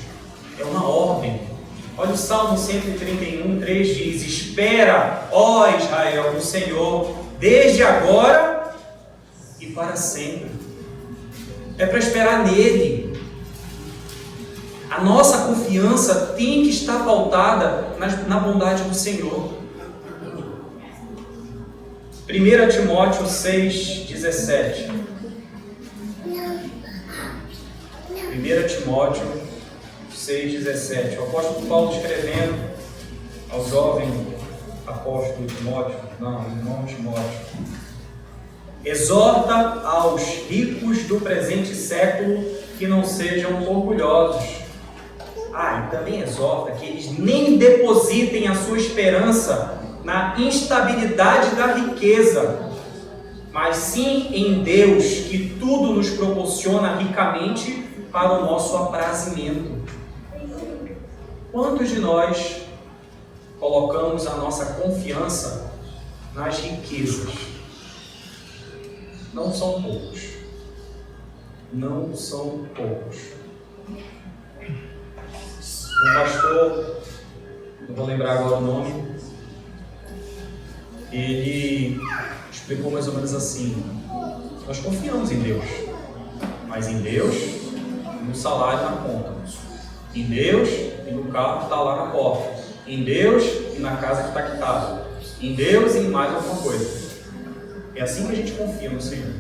é uma ordem. Olha o Salmo 131, 3 diz: Espera, ó Israel, no Senhor, desde agora e para sempre. É para esperar nele. A nossa confiança tem que estar pautada na bondade do Senhor. 1 Timóteo 6, 17. 1 Timóteo 6,17. O apóstolo Paulo escrevendo ao jovem apóstolo Timóteo, irmão Timóteo: exorta aos ricos do presente século que não sejam orgulhosos. E também exorta que eles nem depositem a sua esperança na instabilidade da riqueza, mas sim em Deus, que tudo nos proporciona ricamente para o nosso aprazimento. Quantos de nós colocamos a nossa confiança nas riquezas? Não são poucos. Não são poucos. Um pastor, não vou lembrar agora o nome, ele explicou mais ou menos assim: nós confiamos em Deus, mas em Deus, no salário na conta, em Deus e no carro que está lá na porta, em Deus e na casa que está quitada, em Deus e em mais alguma coisa. É assim que a gente confia no Senhor.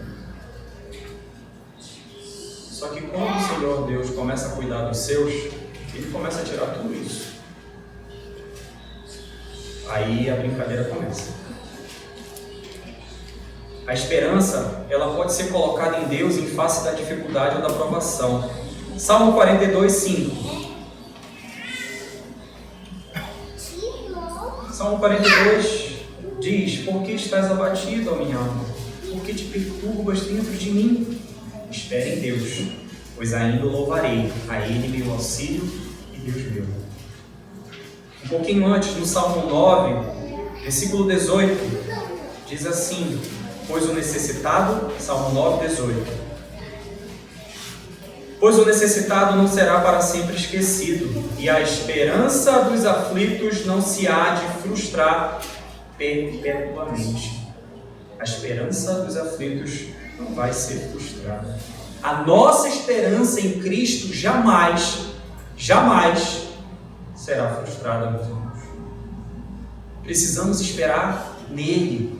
Só que quando o Senhor Deus começa a cuidar dos seus, Ele começa a tirar tudo isso. Aí a brincadeira começa. A esperança, ela pode ser colocada em Deus em face da dificuldade ou da provação. Salmo 42, 5. Salmo 42 diz: por que estás abatido, ó minha alma? Por que te perturbas dentro de mim? Espere em Deus, pois ainda o louvarei, a Ele meu auxílio e Deus meu. Um pouquinho antes, no Salmo 9, versículo 18, diz assim: pois o necessitado, Salmo 9, 18. Pois o necessitado não será para sempre esquecido, e a esperança dos aflitos não se há de frustrar perpetuamente. A esperança dos aflitos não vai ser frustrada. A nossa esperança em Cristo jamais será frustrada, meus irmãos. Precisamos esperar nele,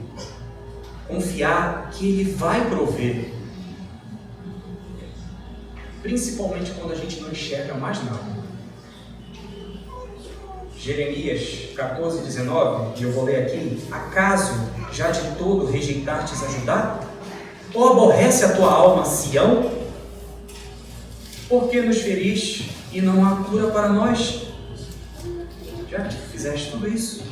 confiar que Ele vai prover. Principalmente quando a gente não enxerga mais nada. Jeremias 14, 19, e eu vou ler aqui: acaso já de todo rejeitastes ajudar? Ou aborrece a tua alma Sião? Por que nos feriste e não há cura para nós? Já que fizeste tudo isso,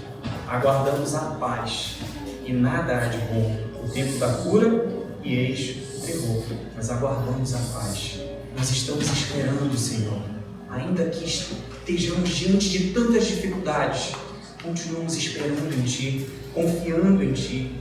aguardamos a paz, e nada há de bom. O tempo da cura e eis o terror, mas aguardamos a paz. Nós estamos esperando o Senhor, ainda que estejamos diante de tantas dificuldades, continuamos esperando em Ti, confiando em Ti.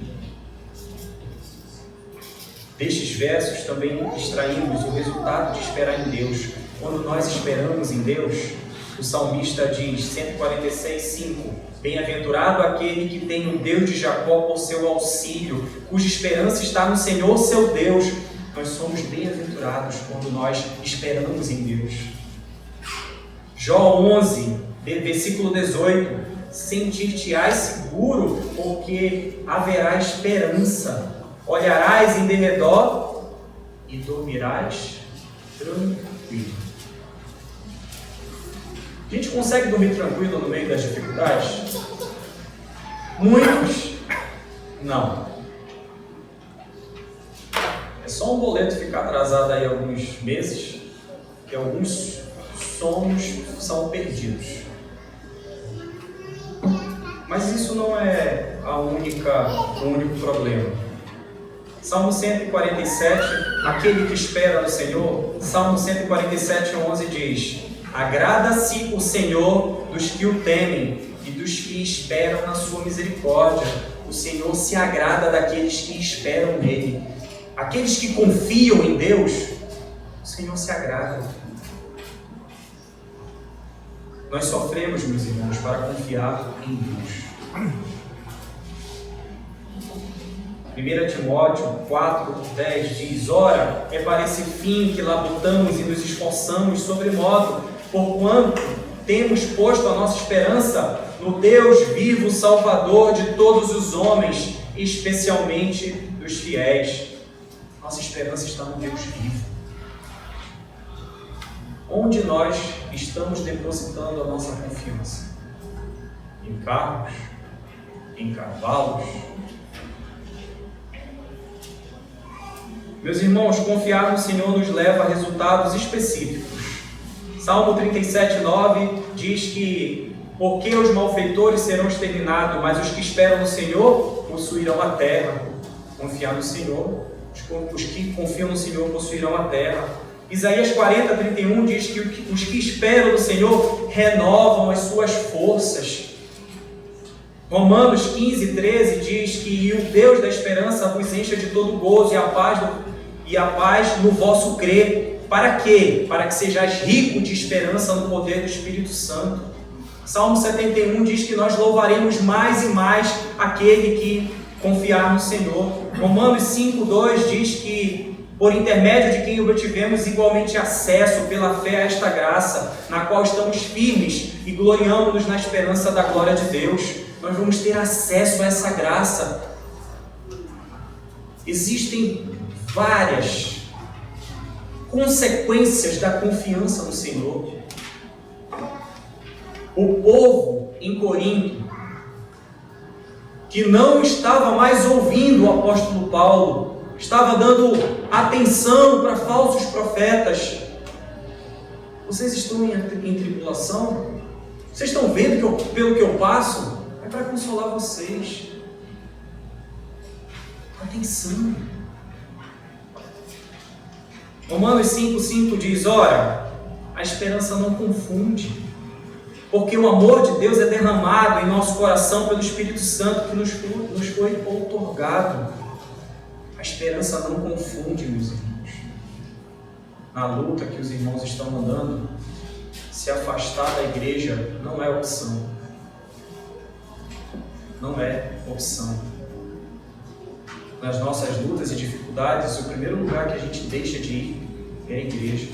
Destes versos também extraímos o resultado de esperar em Deus. Quando nós esperamos em Deus, o salmista diz, 146, 5: bem-aventurado aquele que tem o Deus de Jacó por seu auxílio, cuja esperança está no Senhor seu Deus. Nós somos bem-aventurados quando nós esperamos em Deus. Jó 11, versículo 18: sentir-te-ás seguro, porque haverá esperança. Olharás em derredor e dormirás tranquilo. A gente consegue dormir tranquilo no meio das dificuldades? Muitos não. É só um boleto ficar atrasado aí alguns meses, que alguns sonhos são perdidos. Mas isso não é o único problema. Salmo 147, aquele que espera no Senhor, Salmo 147, 11 diz: agrada-se o Senhor dos que o temem e dos que esperam na sua misericórdia. O Senhor se agrada daqueles que esperam nele. Aqueles que confiam em Deus, o Senhor se agrada. Nós sofremos, meus irmãos, para confiar em Deus. 1 Timóteo 4, 10 diz: ora, é para esse fim que labutamos e nos esforçamos sobremodo, porquanto temos posto a nossa esperança no Deus vivo, Salvador de todos os homens, especialmente dos fiéis. Nossa esperança está no Deus vivo. Onde nós estamos depositando a nossa confiança? Em carros? Em cavalos? Meus irmãos, confiar no Senhor nos leva a resultados específicos. Salmo 37, 9 diz que porque os malfeitores serão exterminados, mas os que esperam no Senhor possuirão a terra. Confiar no Senhor, os que confiam no Senhor possuirão a terra. Isaías 40, 31 diz que os que esperam no Senhor renovam as suas forças. Romanos 15, 13 diz que o Deus da esperança vos encha de todo gozo e a paz no vosso crer. Para quê? Para que sejais ricos de esperança no poder do Espírito Santo. Salmo 71 diz que nós louvaremos mais e mais aquele que confiar no Senhor. Romanos 5, 2 diz que por intermédio de quem obtivemos igualmente acesso pela fé a esta graça, na qual estamos firmes e gloriamos-nos na esperança da glória de Deus. Nós vamos ter acesso a essa graça. Existem várias consequências da confiança no Senhor. O povo em Corinto que não estava mais ouvindo o apóstolo Paulo, estava dando atenção para falsos profetas. Vocês estão em tribulação? Vocês estão vendo pelo que eu passo? É para consolar vocês. Atenção. Romanos 5,5 diz: ora, a esperança não confunde, porque o amor de Deus é derramado em nosso coração pelo Espírito Santo que nos foi outorgado. A esperança não confunde, meus irmãos. Na luta que os irmãos estão andando, se afastar da igreja não é opção. Não é opção. Nas nossas lutas e dificuldades, o primeiro lugar que a gente deixa de ir é a igreja.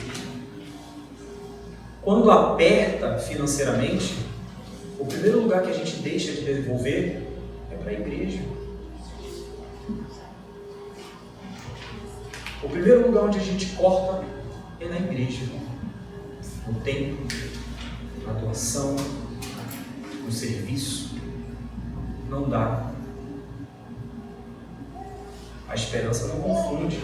Quando aperta financeiramente, o primeiro lugar que a gente deixa de devolver é para a igreja. O primeiro lugar onde a gente corta é na igreja. No templo, na doação, no serviço. Não dá. A esperança não confunde.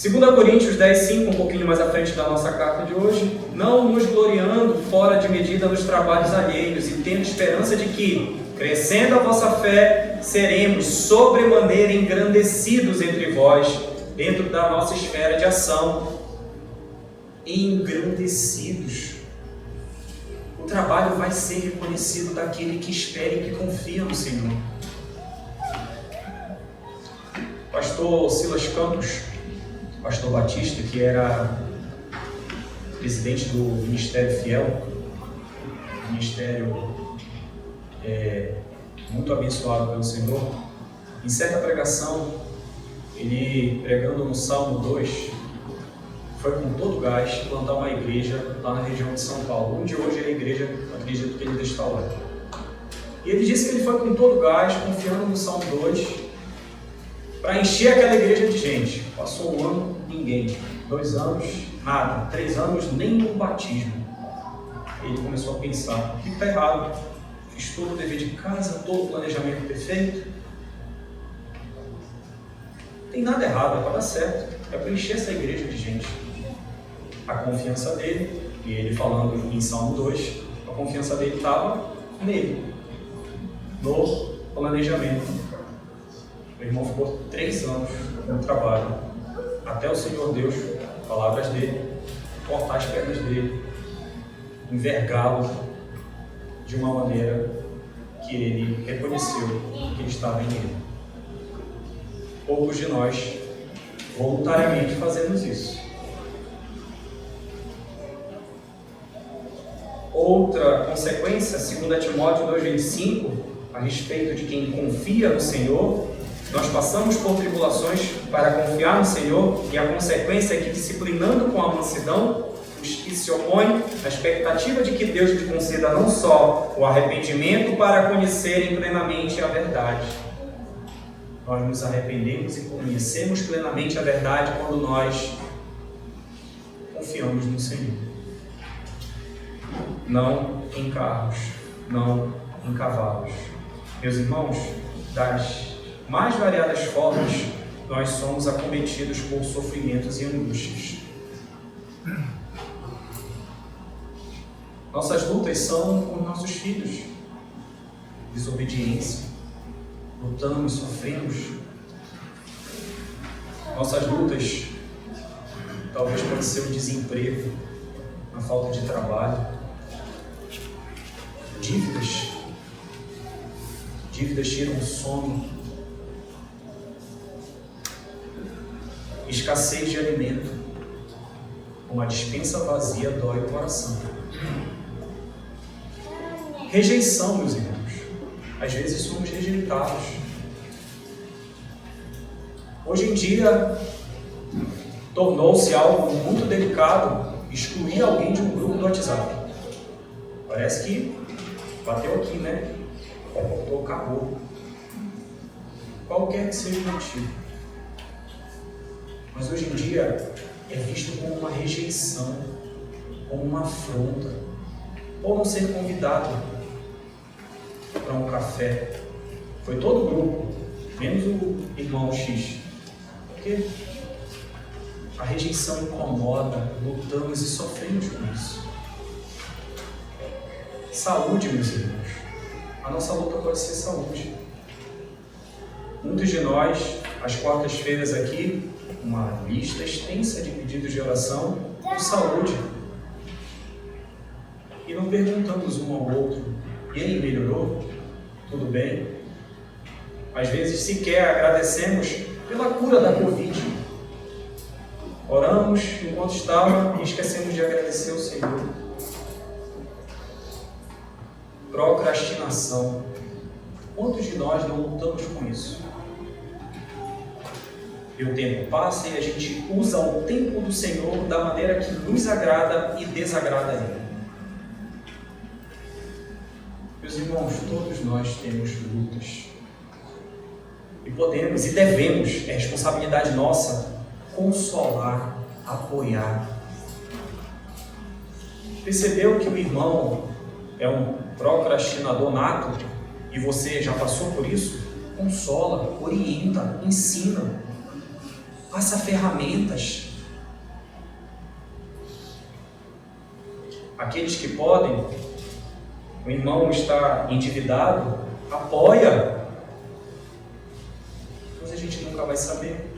2 Coríntios 10,5, um pouquinho mais à frente da nossa carta de hoje: não nos gloriando fora de medida nos trabalhos alheios, e tendo esperança de que, crescendo a vossa fé, seremos sobremaneira engrandecidos entre vós, dentro da nossa esfera de ação. Engrandecidos. O trabalho vai ser reconhecido daquele que espera e que confia no Senhor. Pastor Silas Campos, pastor batista, que era presidente do Ministério Fiel, ministério muito abençoado pelo Senhor, em certa pregação, ele pregando no Salmo 2, foi com todo o gás plantar uma igreja lá na região de São Paulo, onde hoje é a igreja, acredito que ele está lá. E ele disse que ele foi com todo o gás, confiando no Salmo 2, para encher aquela igreja de gente. Passou um ano, ninguém. 2 anos, nada. 3 anos, nenhum batismo. Ele começou a pensar: o que está errado? Fiz todo o dever de casa, todo o planejamento perfeito. Não tem nada errado, é para dar certo. É para encher essa igreja de gente. A confiança dele, e ele falando em Salmo 2, a confiança dele estava nele, no planejamento. O irmão ficou 3 anos no trabalho, até o Senhor Deus, palavras dele, cortar as pernas dele, envergá-lo de uma maneira que ele reconheceu que ele estava em ele. Poucos de nós voluntariamente fazemos isso. Outra consequência, 2 Timóteo 2,25, a respeito de quem confia no Senhor: nós passamos por tribulações para confiar no Senhor, e a consequência é que, disciplinando com a mansidão os que se opõem, na expectativa de que Deus lhe conceda não só o arrependimento para conhecerem plenamente a verdade. Nós nos arrependemos e conhecemos plenamente a verdade quando nós confiamos no Senhor. Não em carros, não em cavalos. Meus irmãos, das mais variadas formas, nós somos acometidos por sofrimentos e angústias. Nossas lutas são com nossos filhos. Desobediência. Lutamos, sofremos. Nossas lutas talvez pode ser o desemprego, a falta de trabalho, dívidas tiram o sono, escassez de alimento, uma despensa vazia dói o coração. Rejeição, meus irmãos. Às vezes somos rejeitados. Hoje em dia, tornou-se algo muito delicado excluir alguém de um grupo do WhatsApp. Parece que bateu aqui, né? Acabou. Qualquer que seja o motivo. Mas hoje em dia é visto como uma rejeição, como uma afronta, ou não ser convidado para um café. Foi todo o grupo, menos o irmão X. Porque a rejeição incomoda, lutamos e sofremos com isso. Saúde, meus irmãos. A nossa luta pode ser saúde. Muitos de nós, às quartas-feiras aqui, uma lista extensa de pedidos de oração por saúde. E não perguntamos um ao outro: e aí, melhorou? Tudo bem? Às vezes sequer agradecemos pela cura da Covid. Oramos enquanto estava e esquecemos de agradecer ao Senhor. Procrastinação. Quantos de nós não lutamos com isso? E o tempo passa e a gente usa o tempo do Senhor da maneira que nos agrada e desagrada a Ele. Meus irmãos, todos nós temos lutas. E podemos e devemos, é responsabilidade nossa, consolar, apoiar. Percebeu que o irmão é um procrastinador nato e você já passou por isso? Consola, orienta, ensina, passa ferramentas. Aqueles que podem, o irmão está endividado, apoia. Mas a gente nunca vai saber,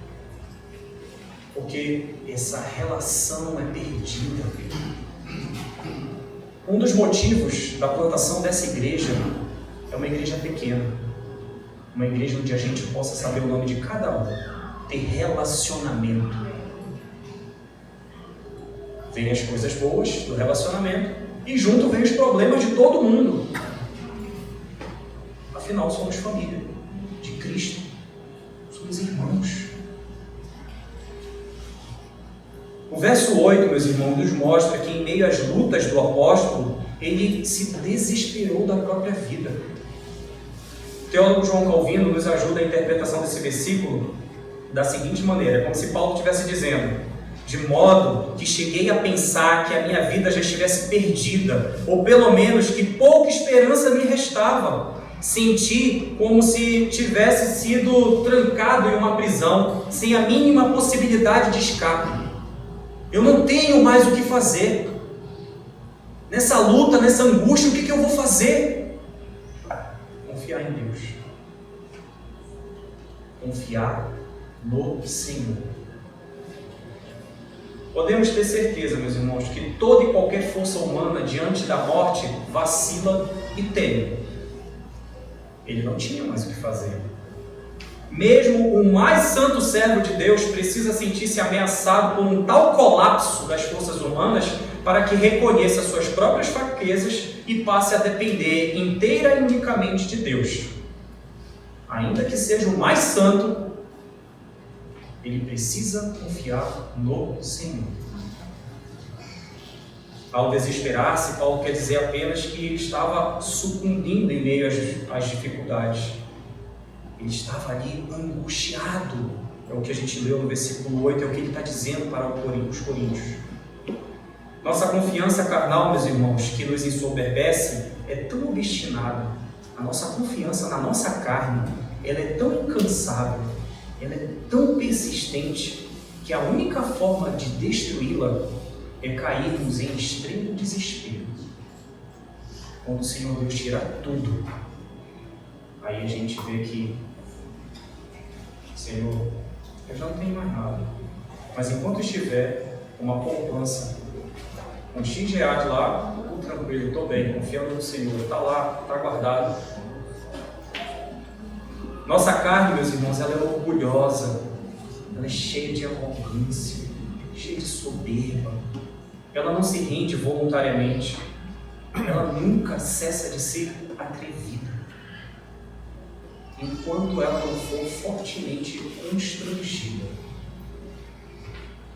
porque essa relação é perdida. Um dos motivos da plantação dessa igreja é uma igreja pequena, uma igreja onde a gente possa saber o nome de cada um, ter relacionamento. Vem as coisas boas do relacionamento e junto vem os problemas de todo mundo. Afinal, somos família de Cristo, somos irmãos. O verso 8, meus irmãos, nos mostra que em meio às lutas do apóstolo, ele se desesperou da própria vida. O teólogo João Calvino nos ajuda a interpretação desse versículo da seguinte maneira, como se Paulo estivesse dizendo: de modo que cheguei a pensar que a minha vida já estivesse perdida, ou pelo menos que pouca esperança me restava. Senti como se tivesse sido trancado em uma prisão, sem a mínima possibilidade de escape. Eu não tenho mais o que fazer. Nessa luta, nessa angústia, o que eu vou fazer? Confiar em Deus. Confiar no Senhor. Podemos ter certeza, meus irmãos, que toda e qualquer força humana diante da morte vacila e teme. Ele não tinha mais o que fazer. Mesmo o mais santo servo de Deus precisa sentir-se ameaçado por um tal colapso das forças humanas para que reconheça suas próprias fraquezas e passe a depender inteira e unicamente de Deus. Ainda que seja o mais santo, ele precisa confiar no Senhor. Ao desesperar-se, Paulo quer dizer apenas que ele estava sucumbindo em meio às dificuldades. Ele estava ali angustiado. É o que a gente leu no versículo 8, é o que ele está dizendo para os coríntios. Nossa confiança carnal, meus irmãos, que nos ensoberbece, é tão obstinada. A nossa confiança na nossa carne, ela é tão incansável, ela é tão persistente, que a única forma de destruí-la é cairmos em extremo desespero. Quando o Senhor Deus tira tudo, aí a gente vê que, Senhor, eu já não tenho mais nada, mas enquanto estiver uma poupança, um X reais lá, estou tranquilo, estou bem, confiando no Senhor, está lá, está guardado. Nossa carne, meus irmãos, ela é orgulhosa, ela é cheia de arrogância, cheia de soberba, ela não se rende voluntariamente, ela nunca cessa de ser atrevida. Enquanto ela não for fortemente constrangida,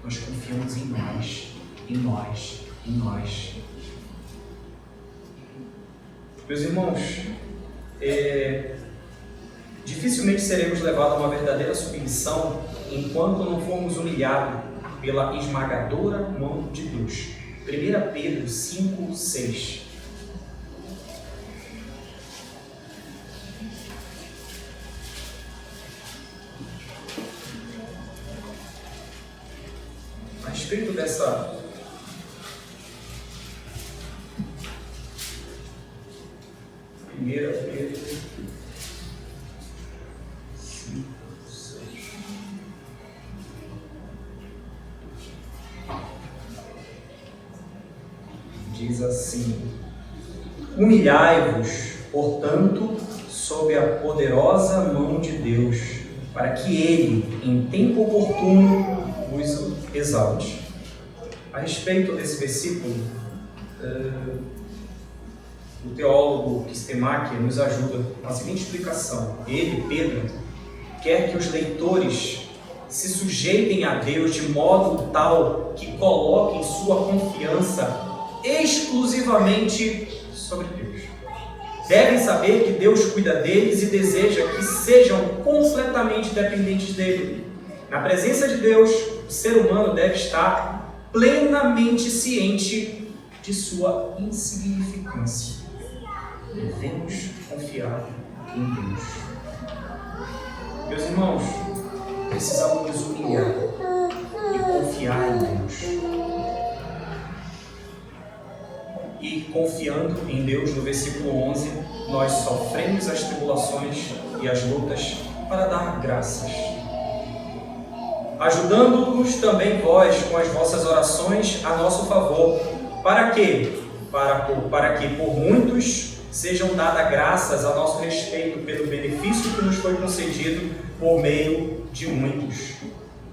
nós confiamos em nós, em nós, em nós. Meus irmãos, dificilmente seremos levados a uma verdadeira submissão enquanto não formos humilhados pela esmagadora mão de Deus. 1 Pedro 5, 6. respeito dessa primeira Pedro 5, 6. Diz assim: humilhai-vos, portanto, sob a poderosa mão de Deus, para que Ele, em tempo oportuno, vos exalte. A respeito desse versículo, o teólogo Kistemaker nos ajuda com a seguinte explicação. Ele, Pedro, quer que os leitores se sujeitem a Deus de modo tal que coloquem sua confiança exclusivamente sobre Deus. Devem saber que Deus cuida deles e deseja que sejam completamente dependentes dele. Na presença de Deus, o ser humano deve estar plenamente ciente de sua insignificância. Devemos confiar em Deus. Meus irmãos, precisamos nos humilhar e confiar em Deus. E confiando em Deus, no versículo 11, nós sofremos as tribulações e as lutas para dar graças. Ajudando-nos também vós com as vossas orações a nosso favor. Para quê? Para que por muitos sejam dadas graças a nosso respeito pelo benefício que nos foi concedido por meio de muitos.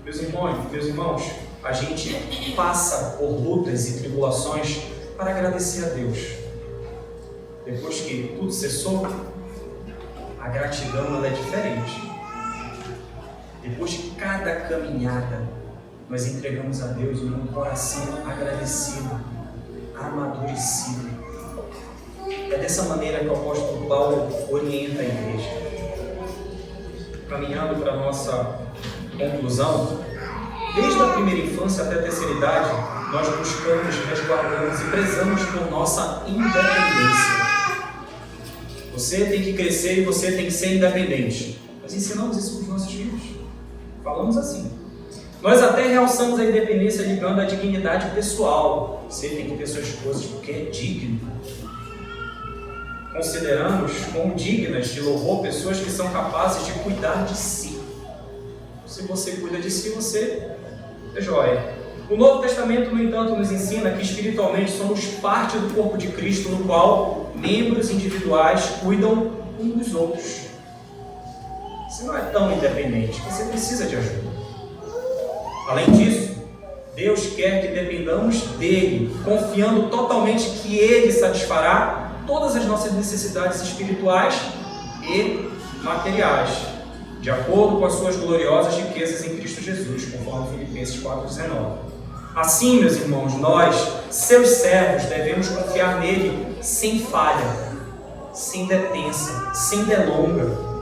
Meus irmãos, a gente passa por lutas e tribulações para agradecer a Deus. Depois que tudo cessou, a gratidão ela é diferente. Depois de cada caminhada, nós entregamos a Deus um coração agradecido, amadurecido. É dessa maneira que o apóstolo Paulo orienta a igreja. Caminhando para a nossa conclusão, desde a primeira infância até a terceira idade, nós buscamos, resguardamos e prezamos por nossa independência. Você tem que crescer e você tem que ser independente. Nós ensinamos isso para os nossos filhos. Falamos assim. Nós até realçamos a independência ligando a dignidade pessoal. Você tem que ter suas coisas porque é digno. Consideramos como dignas de louvor pessoas que são capazes de cuidar de si. Se você cuida de si, você é joia. O Novo Testamento, no entanto, nos ensina que espiritualmente somos parte do corpo de Cristo, no qual membros individuais cuidam uns dos outros. Você não é tão independente, você precisa de ajuda. Além disso, Deus quer que dependamos dele, confiando totalmente que ele satisfará todas as nossas necessidades espirituais e materiais, de acordo com as suas gloriosas riquezas em Cristo Jesus, conforme Filipenses 4,19. Assim, meus irmãos, nós, seus servos, devemos confiar nele sem falha, sem detença, sem delonga.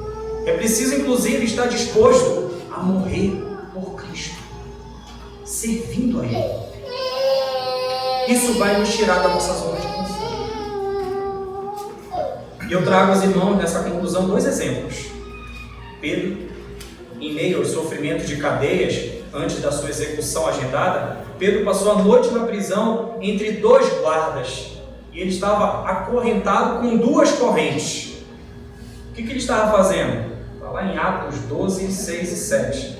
É preciso, inclusive, estar disposto a morrer por Cristo, servindo a ele. Isso vai nos tirar da nossa zona de conforto. E eu trago aos irmãos, nessa conclusão, 2 exemplos. Pedro, em meio aos sofrimentos de cadeias, antes da sua execução agendada, Pedro passou a noite na prisão entre 2 guardas. E ele estava acorrentado com 2 correntes. O que ele estava fazendo? Está lá em Atos 12, 6 e 7.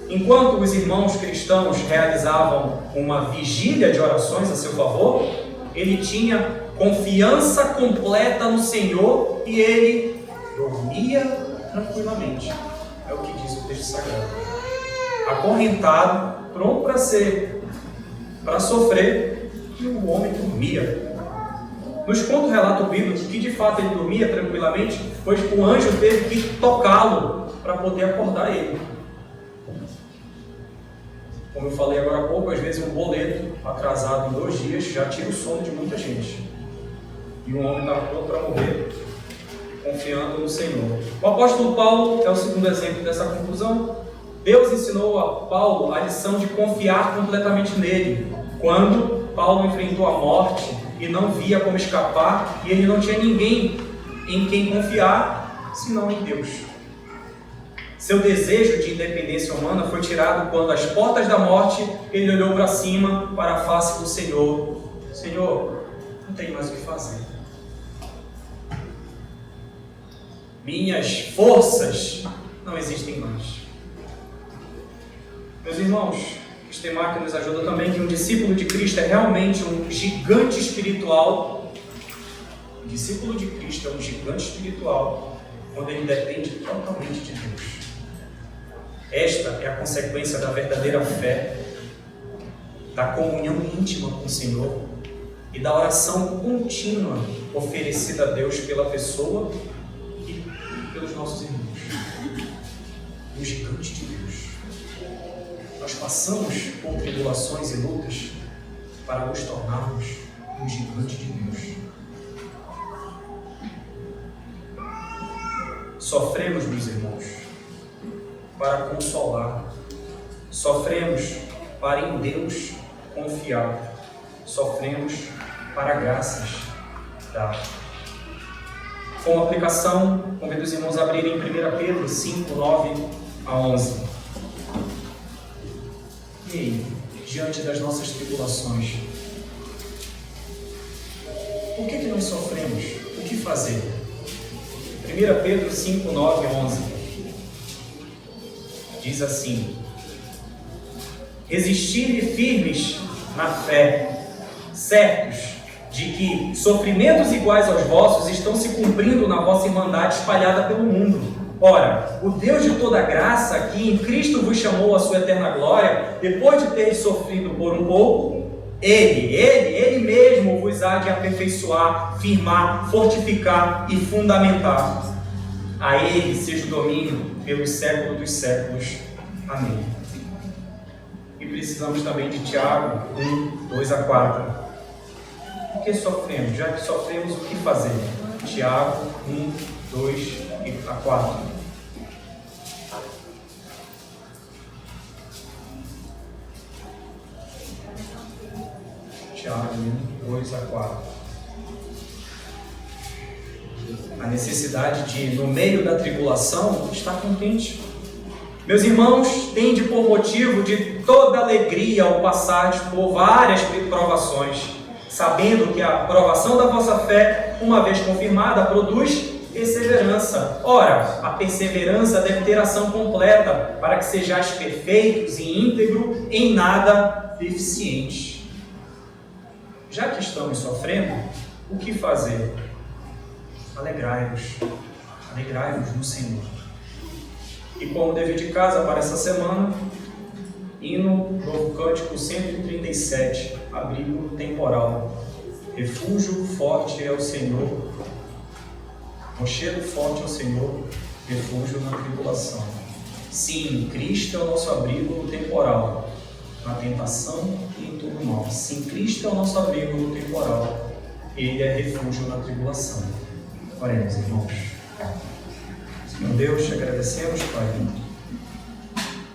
Enquanto os irmãos cristãos realizavam uma vigília de orações a seu favor, ele tinha confiança completa no Senhor e ele dormia tranquilamente. É o que diz o texto sagrado. Acorrentado, pronto para sofrer, e o homem dormia. Nos conta o relato bíblico que de fato ele dormia tranquilamente, pois o anjo teve que tocá-lo para poder acordar ele. Como eu falei agora há pouco, às vezes um boleto atrasado em 2 dias já tira o sono de muita gente. E um homem estava pronto para morrer, confiando no Senhor. O apóstolo Paulo é o segundo exemplo dessa conclusão. Deus ensinou a Paulo a lição de confiar completamente nele, quando Paulo enfrentou a morte e não via como escapar, e ele não tinha ninguém em quem confiar, senão em Deus. Seu desejo de independência humana foi tirado quando, às portas da morte, ele olhou para cima, para a face do Senhor. Senhor, não tenho mais o que fazer. Minhas forças não existem mais. Meus irmãos, Estemaque nos ajuda também que um discípulo de Cristo é realmente um gigante espiritual. O discípulo de Cristo é um gigante espiritual quando ele depende totalmente de Deus. Esta é a consequência da verdadeira fé, da comunhão íntima com o Senhor e da oração contínua oferecida a Deus pela pessoa e pelos nossos irmãos. Um gigante de Deus. Nós passamos por tribulações e lutas para nos tornarmos um gigante de Deus. Sofremos, meus irmãos, para consolar. Sofremos para em Deus confiar. Sofremos para graças dar. Com aplicação, convido os irmãos a abrirem 1 Pedro 5, 9 a 11. E aí, diante das nossas tribulações, por que nós sofremos? O que fazer? 1 Pedro 5, 9 a 11 diz assim: resistirem firmes na fé, certos de que sofrimentos iguais aos vossos estão se cumprindo na vossa irmandade espalhada pelo mundo. Ora, o Deus de toda graça, que em Cristo vos chamou à sua eterna glória, depois de ter sofrido por um pouco, Ele mesmo vos há de aperfeiçoar, firmar, fortificar e fundamentar. A Ele seja o domínio pelos séculos dos séculos. Amém. E precisamos também de Tiago 1, 2 a 4. Por que sofremos? Já que sofremos, o que fazer? Tiago 1, 2 a 4. Tiago 1, 2 a 4. A necessidade de, no meio da tribulação, estar contente. Meus irmãos, tende por motivo de toda alegria ao passar por várias provações, sabendo que a provação da vossa fé, uma vez confirmada, produz perseverança. Ora, a perseverança deve ter ação completa, para que sejais perfeitos e íntegros, em nada deficientes. Já que estamos sofrendo, o que fazer? Alegrai-vos no Senhor. E como dever de casa para essa semana, hino novo cântico 137, abrigo temporal. Refúgio forte é o Senhor, rochedo forte é o Senhor, refúgio na tribulação. Sim, Cristo é o nosso abrigo no temporal, na tentação e em todo mal. Sim, Cristo é o nosso abrigo no temporal, Ele é refúgio na tribulação. Oremos, irmãos. Senhor Deus, te agradecemos, Pai,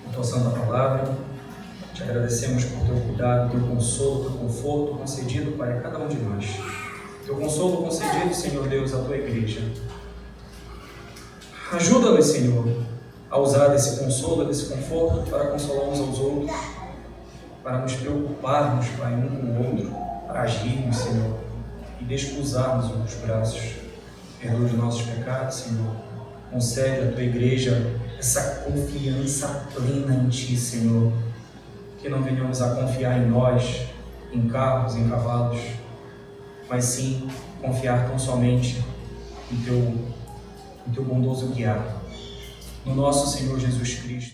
por tua santa palavra. Te agradecemos por teu cuidado, teu consolo, teu conforto concedido, Pai, a cada um de nós. Teu consolo concedido, Senhor Deus, à tua igreja. Ajuda-nos, Senhor, a usar desse consolo, desse conforto para consolar uns aos outros, para nos preocuparmos, Pai, um com o outro, para agirmos, Senhor, e descruzarmos os braços. Perdoa os nossos pecados, Senhor. Concede à tua igreja essa confiança plena em ti, Senhor. Que não venhamos a confiar em nós, em carros, em cavalos, mas sim confiar tão somente em teu bondoso guiar. No nosso Senhor Jesus Cristo.